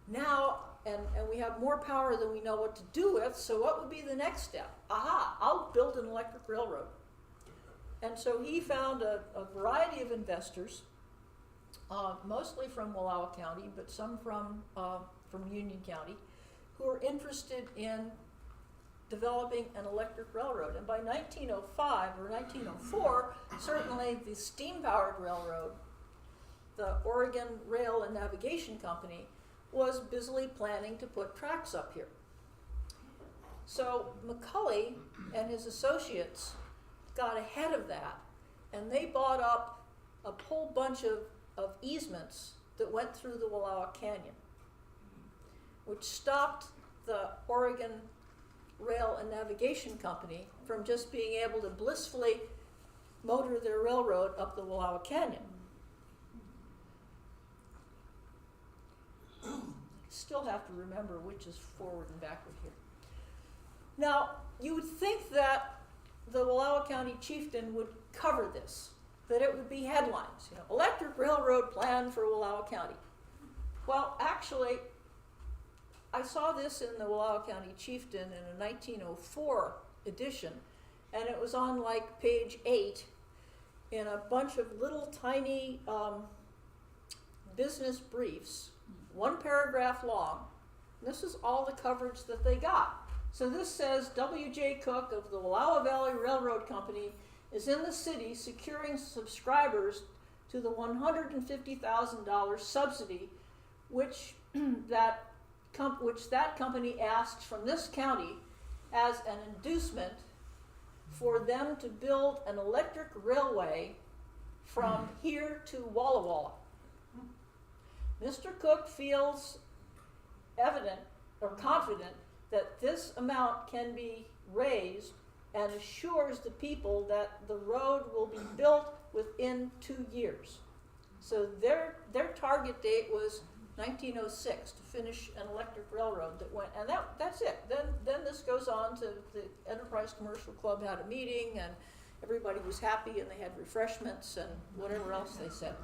Now, and we have more power than we know what to do with, so what would be the next step? Aha, I'll build an electric railroad. And so he found a variety of investors, mostly from Wallowa County, but some from Union County, who were interested in developing an electric railroad. And by 1905 or 1904, certainly the steam-powered railroad, the Oregon Rail and Navigation Company, was busily planning to put tracks up here. So Macaulay and his associates got ahead of that, and they bought up a whole bunch of easements that went through the Wallowa Canyon, which stopped the Oregon Rail and Navigation Company from just being able to blissfully motor their railroad up the Wallowa Canyon. Still have to remember which is forward and backward here. Now, you would think that the Wallowa County chieftain would cover this, that it would be headlines, electric railroad plan for Wallowa County. Well, actually, I saw this in the Wallowa County Chieftain in a 1904 edition, and it was on like page 8 in a bunch of little tiny business briefs, one paragraph long. This is all the coverage that they got. So this says, W.J. Cook of the Wallowa Valley Railroad Company is in the city securing subscribers to the $150,000 subsidy which that company asked from this county as an inducement for them to build an electric railway from here to Walla Walla. Mr. Cook feels confident that this amount can be raised and assures the people that the road will be built within 2 years. So their target date was 1906 to finish an electric railroad that went, and that's it. Then this goes on to the Enterprise Commercial Club had a meeting and everybody was happy and they had refreshments and whatever else they said.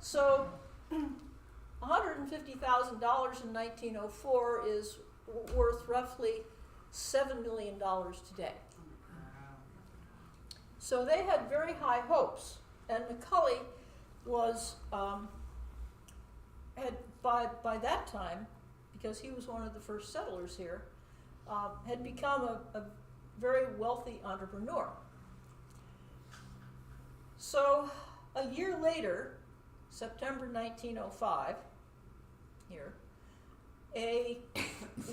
So $150,000 in 1904 is worth roughly $7 million today. So they had very high hopes, and Macaulay was had by that time, because he was one of the first settlers here, had become a very wealthy entrepreneur. So a year later, September 1905, here, a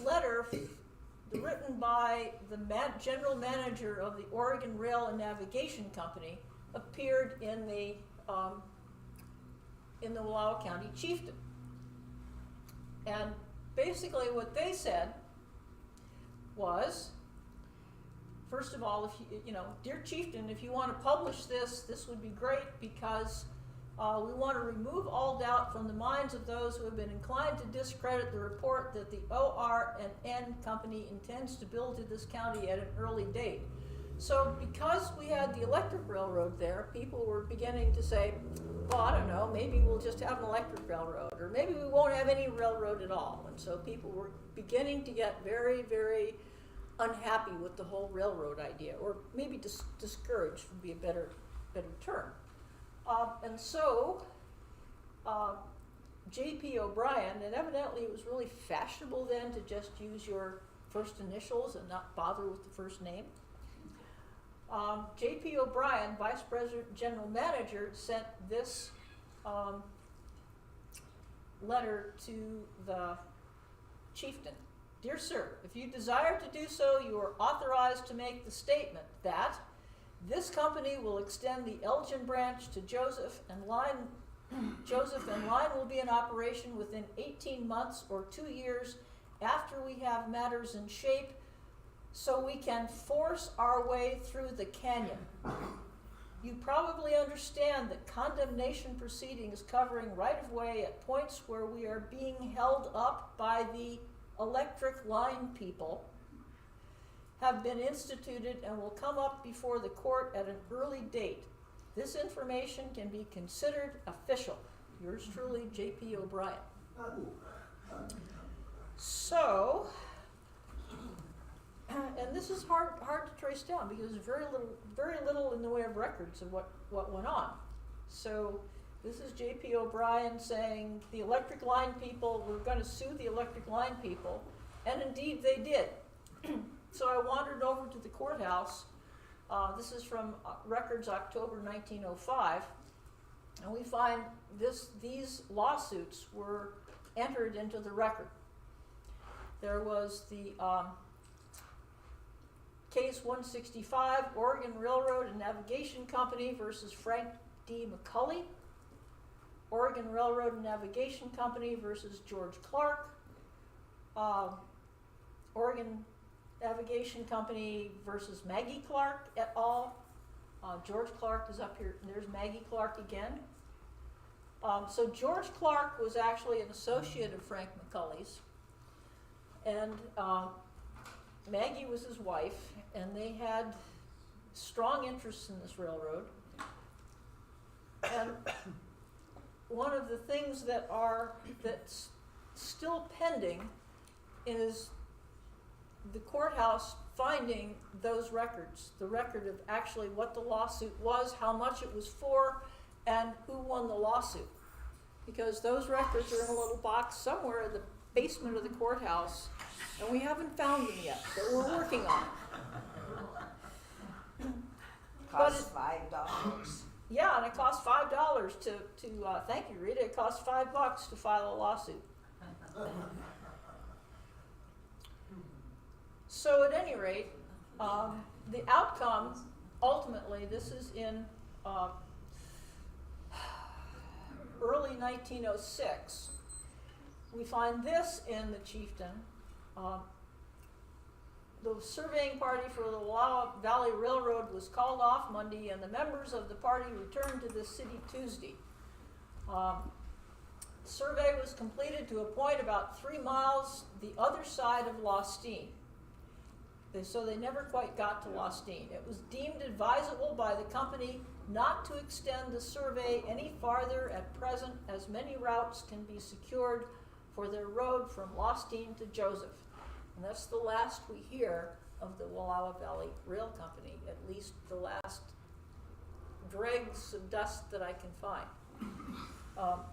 letter written by the general manager of the Oregon Rail and Navigation Company appeared in the Wallowa County Chieftain. And basically what they said was, first of all, if you dear Chieftain, if you want to publish this would be great, because we want to remove all doubt from the minds of those who have been inclined to discredit the report that the OR&N Company intends to build to this county at an early date. So because we had the electric railroad there, people were beginning to say, well, I don't know, maybe we'll just have an electric railroad, or maybe we won't have any railroad at all. And so people were beginning to get very, very unhappy with the whole railroad idea, or maybe discouraged would be a better term. And so J.P. O'Brien, and evidently it was really fashionable then to just use your first initials and not bother with the first name. J.P. O'Brien, Vice President General Manager, sent this letter to the chieftain. Dear sir, if you desire to do so, you are authorized to make the statement that this company will extend the Elgin branch to Joseph and line will be in operation within 18 months or 2 years after we have matters in shape so we can force our way through the canyon. You probably understand that condemnation proceedings covering right-of-way at points where we are being held up by the electric line people have been instituted and will come up before the court at an early date. This information can be considered official. Yours truly, J.P. O'Brien. So, and this is hard to trace down because there's very little in the way of records of what went on. So this is J.P. O'Brien saying the electric line people were going to sue the electric line people, and indeed they did. So I wandered over to the courthouse. This is from records October 1905, and we find these lawsuits were entered into the record. There was the Case 165, Oregon Railroad and Navigation Company versus Frank D. McCulley. Oregon Railroad and Navigation Company versus George Clark. Oregon Navigation Company versus Maggie Clark et al. George Clark is up here, and there's Maggie Clark again. So George Clark was actually an associate of Frank McCulley's, and Maggie was his wife, and they had strong interests in this railroad. And one of the things that's still pending is the courthouse finding those records, the record of actually what the lawsuit was, how much it was for, and who won the lawsuit. Because those records are in a little box somewhere in the basement of the courthouse, and we haven't found them yet, but we're working on it. Costs $5. Yeah, and it costs $5 to thank you, Rita, it costs $5 to file a lawsuit. So at any rate, the outcome, ultimately, this is in early 1906. We find this in the Chieftain. The surveying party for the Wallowa Valley Railroad was called off Monday, and the members of the party returned to the city Tuesday. Survey was completed to a point about 3 miles the other side of Lostine. So they never quite got to Lostine. It was deemed advisable by the company not to extend the survey any farther at present, as many routes can be secured for their road from Lostine to Joseph. And that's the last we hear of the Wallowa Valley Rail Company, at least the last dregs of dust that I can find.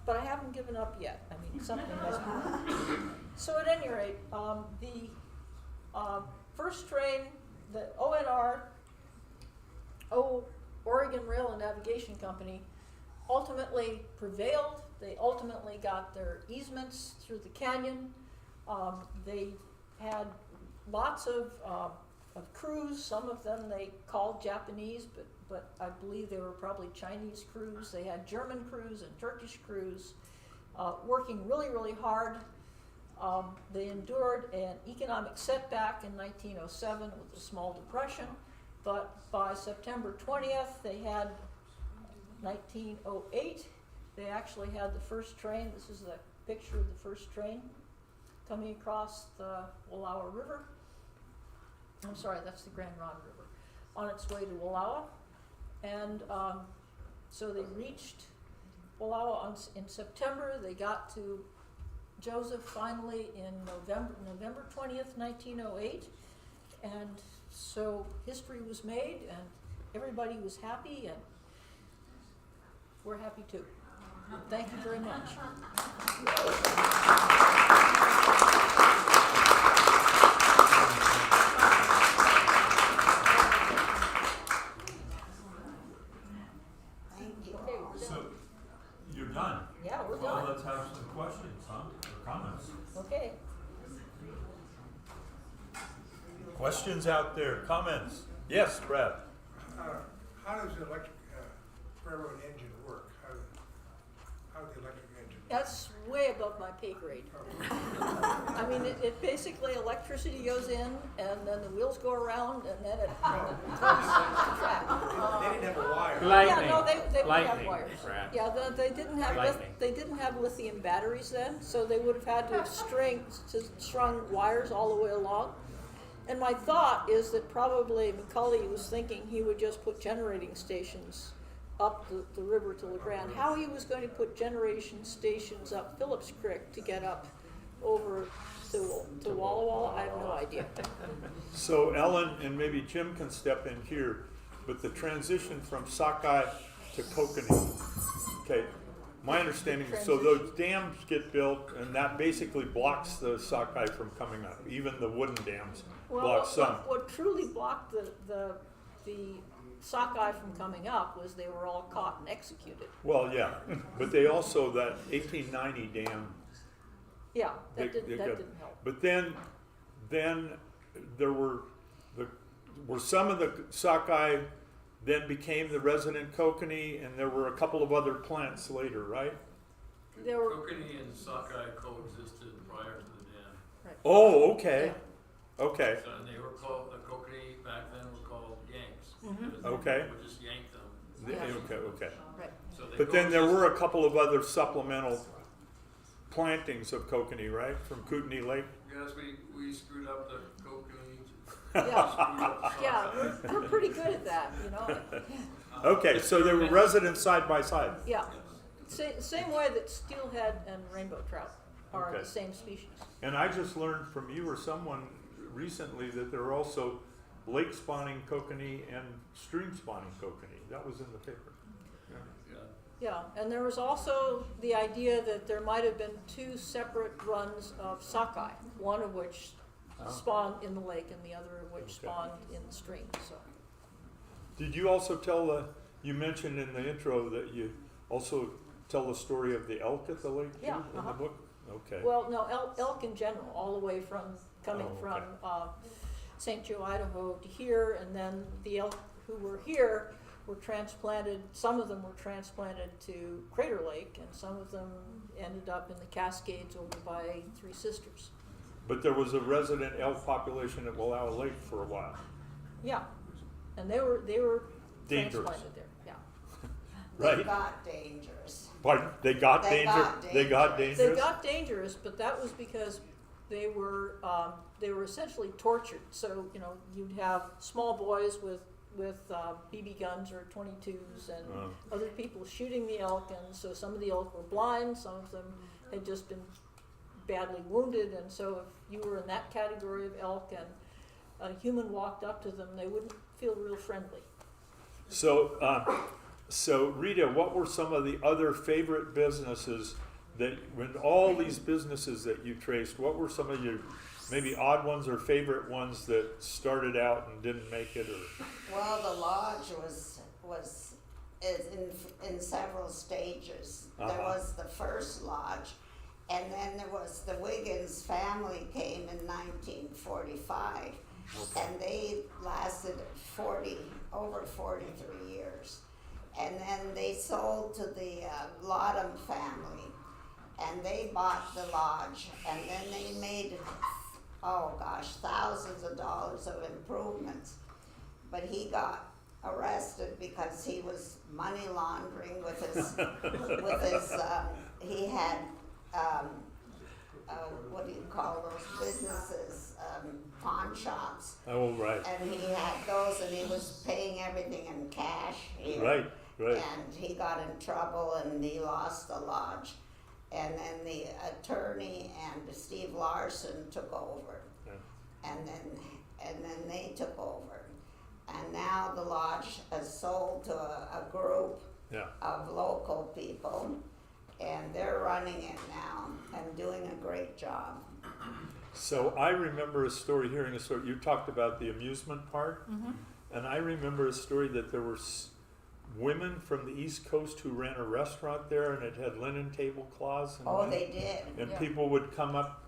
But I haven't given up yet. I mean, something has happened. So at any rate, the first train, the Oregon Rail and Navigation Company, ultimately prevailed. They ultimately got their easements through the canyon. They had lots of crews. Some of them they called Japanese, but I believe they were probably Chinese crews. They had German crews and Turkish crews working really, really hard. They endured an economic setback in 1907 with a small depression, but by September 20th, they had 1908, they actually had the first train. This is a picture of the first train coming across the Wallowa River. I'm sorry, that's the Grand Ronde River, on its way to Wallowa. And so they reached Wallowa in September. They got to Joseph finally in November 20th, 1908. And so history was made, and everybody was happy, and we're happy too. Thank you very much. Questions out there, comments? Yes, Brad? How does the electric railroad engine work? How the electric engine? That's way above my pay grade. I mean, it basically, electricity goes in, and then the wheels go around, and then it goes to track. They didn't have a wire. Lightning. Yeah, no, they would have Lightning, wires. Brad. Yeah, they didn't have Lightning. they didn't have lithium batteries then, so they would have had to have strung wires all the way along. And my thought is that probably McCully was thinking he would just put generating stations up the river to La Grande. How he was going to put generation stations up Phillips Creek to get up over to Wallowa, I have no idea. So Ellen and maybe Jim can step in here, but the transition from Sockeye to Kokanee, okay, my understanding is, so those dams get built and that basically blocks the Sockeye from coming up, even the wooden dams block some. What truly blocked the sockeye from coming up was they were all caught and executed. Well, yeah, but they also, that 1890 dam, Yeah, that They didn't got- help. but then there were some of the Sockeye then became the resident Kokanee, and there were a couple of other plants later, right? There were, Kokanee and Sockeye coexisted prior to the dam. Oh, okay, okay, So, and they were called, the Kokanee back then were called Yanks. Mhm. Okay. We just yanked them. Yeah. okay. right. So they But then there coexisted. were a couple of other supplemental plantings of Kokanee, right, from Kootenai Lake? Yes, we screwed up the Kokanee. Yeah, Screwed up the yeah, Sockeye. we're pretty good at that, you know. Okay, so they were residents side by side. Yeah, same way that steelhead and rainbow trout are Okay. the same species. And I just learned from you or someone recently that there are also lake spawning kokanee and stream spawning kokanee. That was in the paper. Yeah. Yeah, and there was also the idea that there might have been two separate runs of sockeye, one of which spawned in the lake and the other of which Okay. spawned in the stream, so. Did you also tell you mentioned in the intro that you also tell the story of the elk at the lake too, Yeah, in the uh-huh. book? Okay. Well, no, elk in general, all the way from, coming Oh, from okay. St. Joe, Idaho to here, and then the elk who were here were transplanted, some of them were transplanted to Crater Lake, and some of them ended up in the Cascades over by Three Sisters. But there was a resident elk population at Wallowa Lake for a while. Yeah, and they were Dangerous. transplanted there, yeah. They Right. got dangerous. Pardon? They got They dangerous? got They got dangerous. They dangerous? got dangerous, but that was because they were essentially tortured. So, you know, you'd have small boys with BB guns or 22s and Oh. other people shooting the elk, and so some of the elk were blind, some of them had just been badly wounded, and so if you were in that category of elk and a human walked up to them, they wouldn't feel real friendly. So Rita, what were some of the other favorite businesses that, when all these businesses that you traced, what were some of your maybe odd ones or favorite ones that started out and didn't make it? Or Well, the lodge is in several stages. There Uh-huh. was the first lodge, and then there was the Wiggins family came in 1945, and they lasted over 43 years. And then they sold to the Lodham family, and they bought the lodge, and then they made, thousands of dollars of improvements. But he got arrested because he was money laundering with his, he had, what do you call those businesses, pawn shops. oh, right, And he had those, and he was paying everything in cash here. right. And he got in trouble, and he lost the lodge. And then the attorney and Steve Larson took over. Yeah. And then they took over. And now the lodge has sold to a group Yeah. of local people, and they're running it now and doing a great job. So I remember hearing a story. You talked about the amusement park, and I remember a story that there were women from the East Coast who ran a restaurant there, and it had linen tablecloths. And Oh, they did. and Yeah. people would come up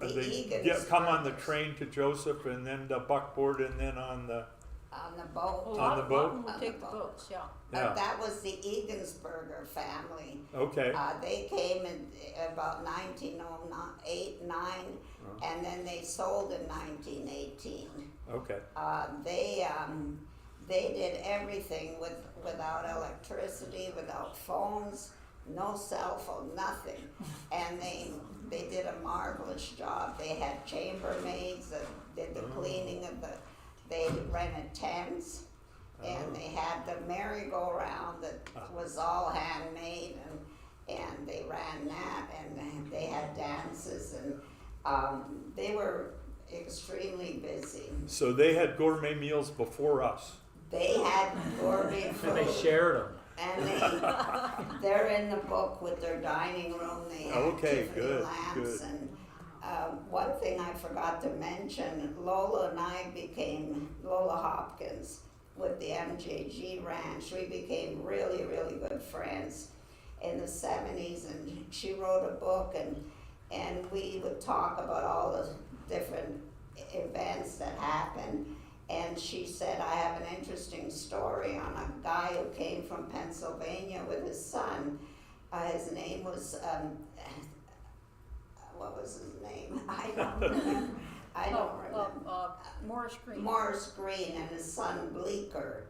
Egan's come on the brothers. train to Joseph and then the buckboard and then on the, On the boat. A On lot the of boat? them would On take the the boat. boats, yeah. yeah, That was the Egensberger family. okay. They came in about 1908, 9, and then they sold in 1918. Okay, They did everything without electricity, without phones, no cell phone, nothing. And they did a marvelous job. They had chambermaids that did the cleaning of they rented tents, and they had the merry-go-round that was all handmade, and they ran that, and they had dances, and they were extremely busy. so they had gourmet meals before us. They had gourmet food. And they shared them. And they're in the book with their dining room. They had Okay, Tiffany good, lamps, good. and one thing I forgot to mention: Lola and I Lola Hopkins with the MJG Ranch. We became really, really good friends in the 70s, and she wrote a book, and we would talk about all the different events that happened. And she said, I have an interesting story on a guy who came from Pennsylvania with his son. His name was, what was his name? I don't remember. Morris Green. Morris Green, and his son Bleecker.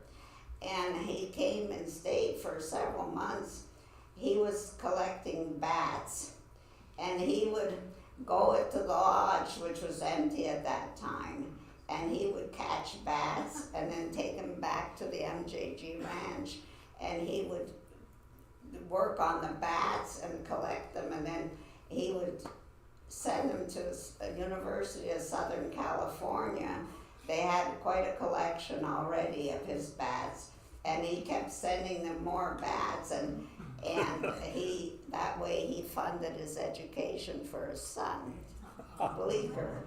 And he came and stayed for several months. He was collecting bats, and he would go to the lodge, which was empty at that time, and he would catch bats and then take them back to the MJG Ranch, and he would work on the bats and collect them, and then he would send them to the University of Southern California. They had quite a collection already of his bats, and he kept sending them more bats, and that way he funded his education for his son, Bleecker.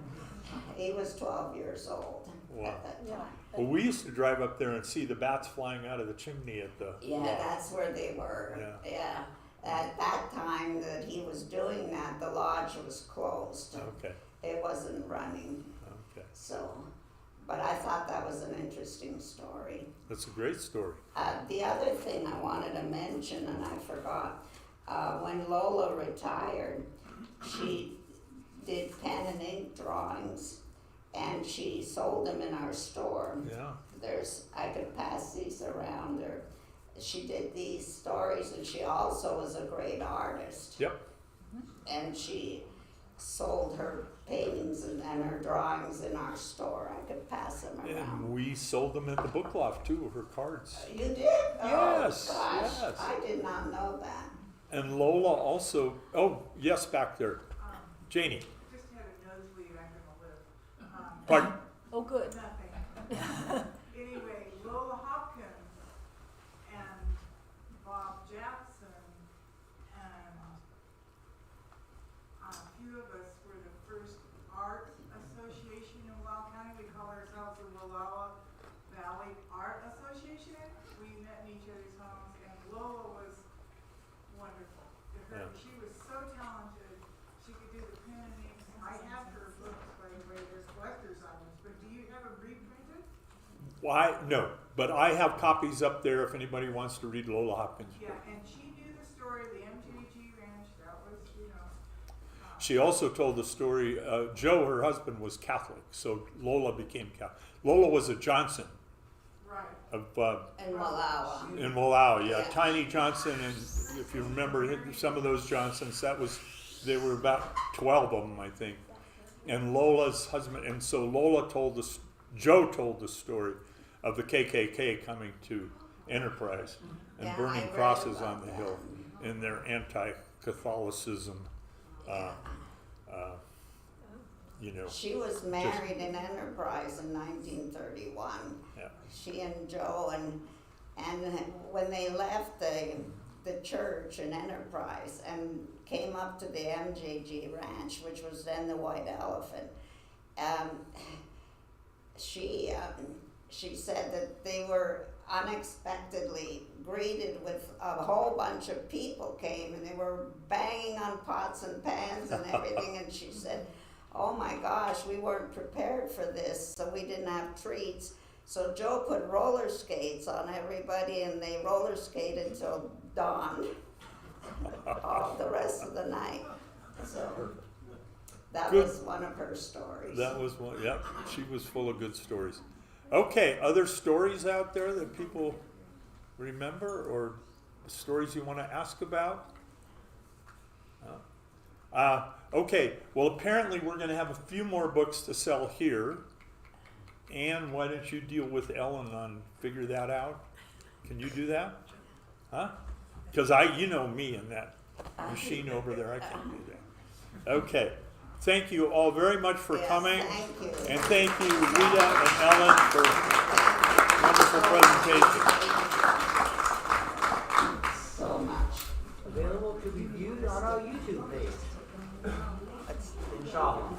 He was 12 years old Wow. at that Yeah. time. Well, we used to drive up there and see the bats flying out of the chimney at the Yeah, lodge. that's where they were. Yeah. Yeah. At that time that he was doing that, the lodge was closed. Okay, It wasn't running. okay. So, but I thought that was an interesting story. That's a great story. The other thing I wanted to mention, and I forgot, when Lola retired, she did pen and ink drawings, and she sold them in our store. Yeah, I could pass these around her. She did these stories, and she also was a great artist. yep. And she sold her paintings and her drawings in our store. I could pass them And around. we sold them at the book loft too, her cards. You did? Yes, Oh, gosh, yes. I did not know that. And Lola also, oh, yes, back there. Janie, Just had a nosebleed, I'm gonna live. pardon? Oh, good. Nothing. Anyway, Lola Hopkins and Bob Jackson and a few of us were the first art association in Wallowa County. We call ourselves the Wallowa Valley Art Association. We met in each other's homes, and Lola was wonderful. Yeah. She was so talented. She could do the pen and ink. I have her books, by the way. There's collector's items, but do you have them reprinted? Why? No, but I have copies up there if anybody wants to read Lola Hopkins. Yeah, and she knew the story of the MJG Ranch. That was, She also told the story, Joe, her husband, was Catholic, so Lola became Catholic. Lola was a Johnson right. of, In Wallowa. in Wallowa, yeah, Yeah. Tiny Johnson, and if you remember some of those Johnsons, there were about 12 of them, I think. And Lola's husband, and so Joe told the story of the KKK coming to Enterprise and Yeah, I burning read crosses about on the that. hill in their anti-Catholicism, She was married in Enterprise in 1931. Yeah. She and Joe, and when they left the church in Enterprise and came up to the MJG Ranch, which was then the White Elephant, she said that they were unexpectedly greeted with a whole bunch of people came, and they were banging on pots and pans and everything, and she said, oh my gosh, we weren't prepared for this, so we didn't have treats. So Joe put roller skates on everybody, and they roller skated until dawn, all the rest of the night. So that Good. was one of her stories. That was one, yep, she was full of good stories. Okay, other stories out there that people remember, or stories you want to ask about? Okay, well, apparently we're going to have a few more books to sell here. Anne, why don't you deal with Ellen on figure that out? Can you do that? Huh? Because you know me and that machine over there, I can't do that. Okay, thank you all very much for Yes, coming. thank you. And thank you, Rita and Ellen, for wonderful presentation. So much. Available to be viewed on our YouTube page. Inshallah.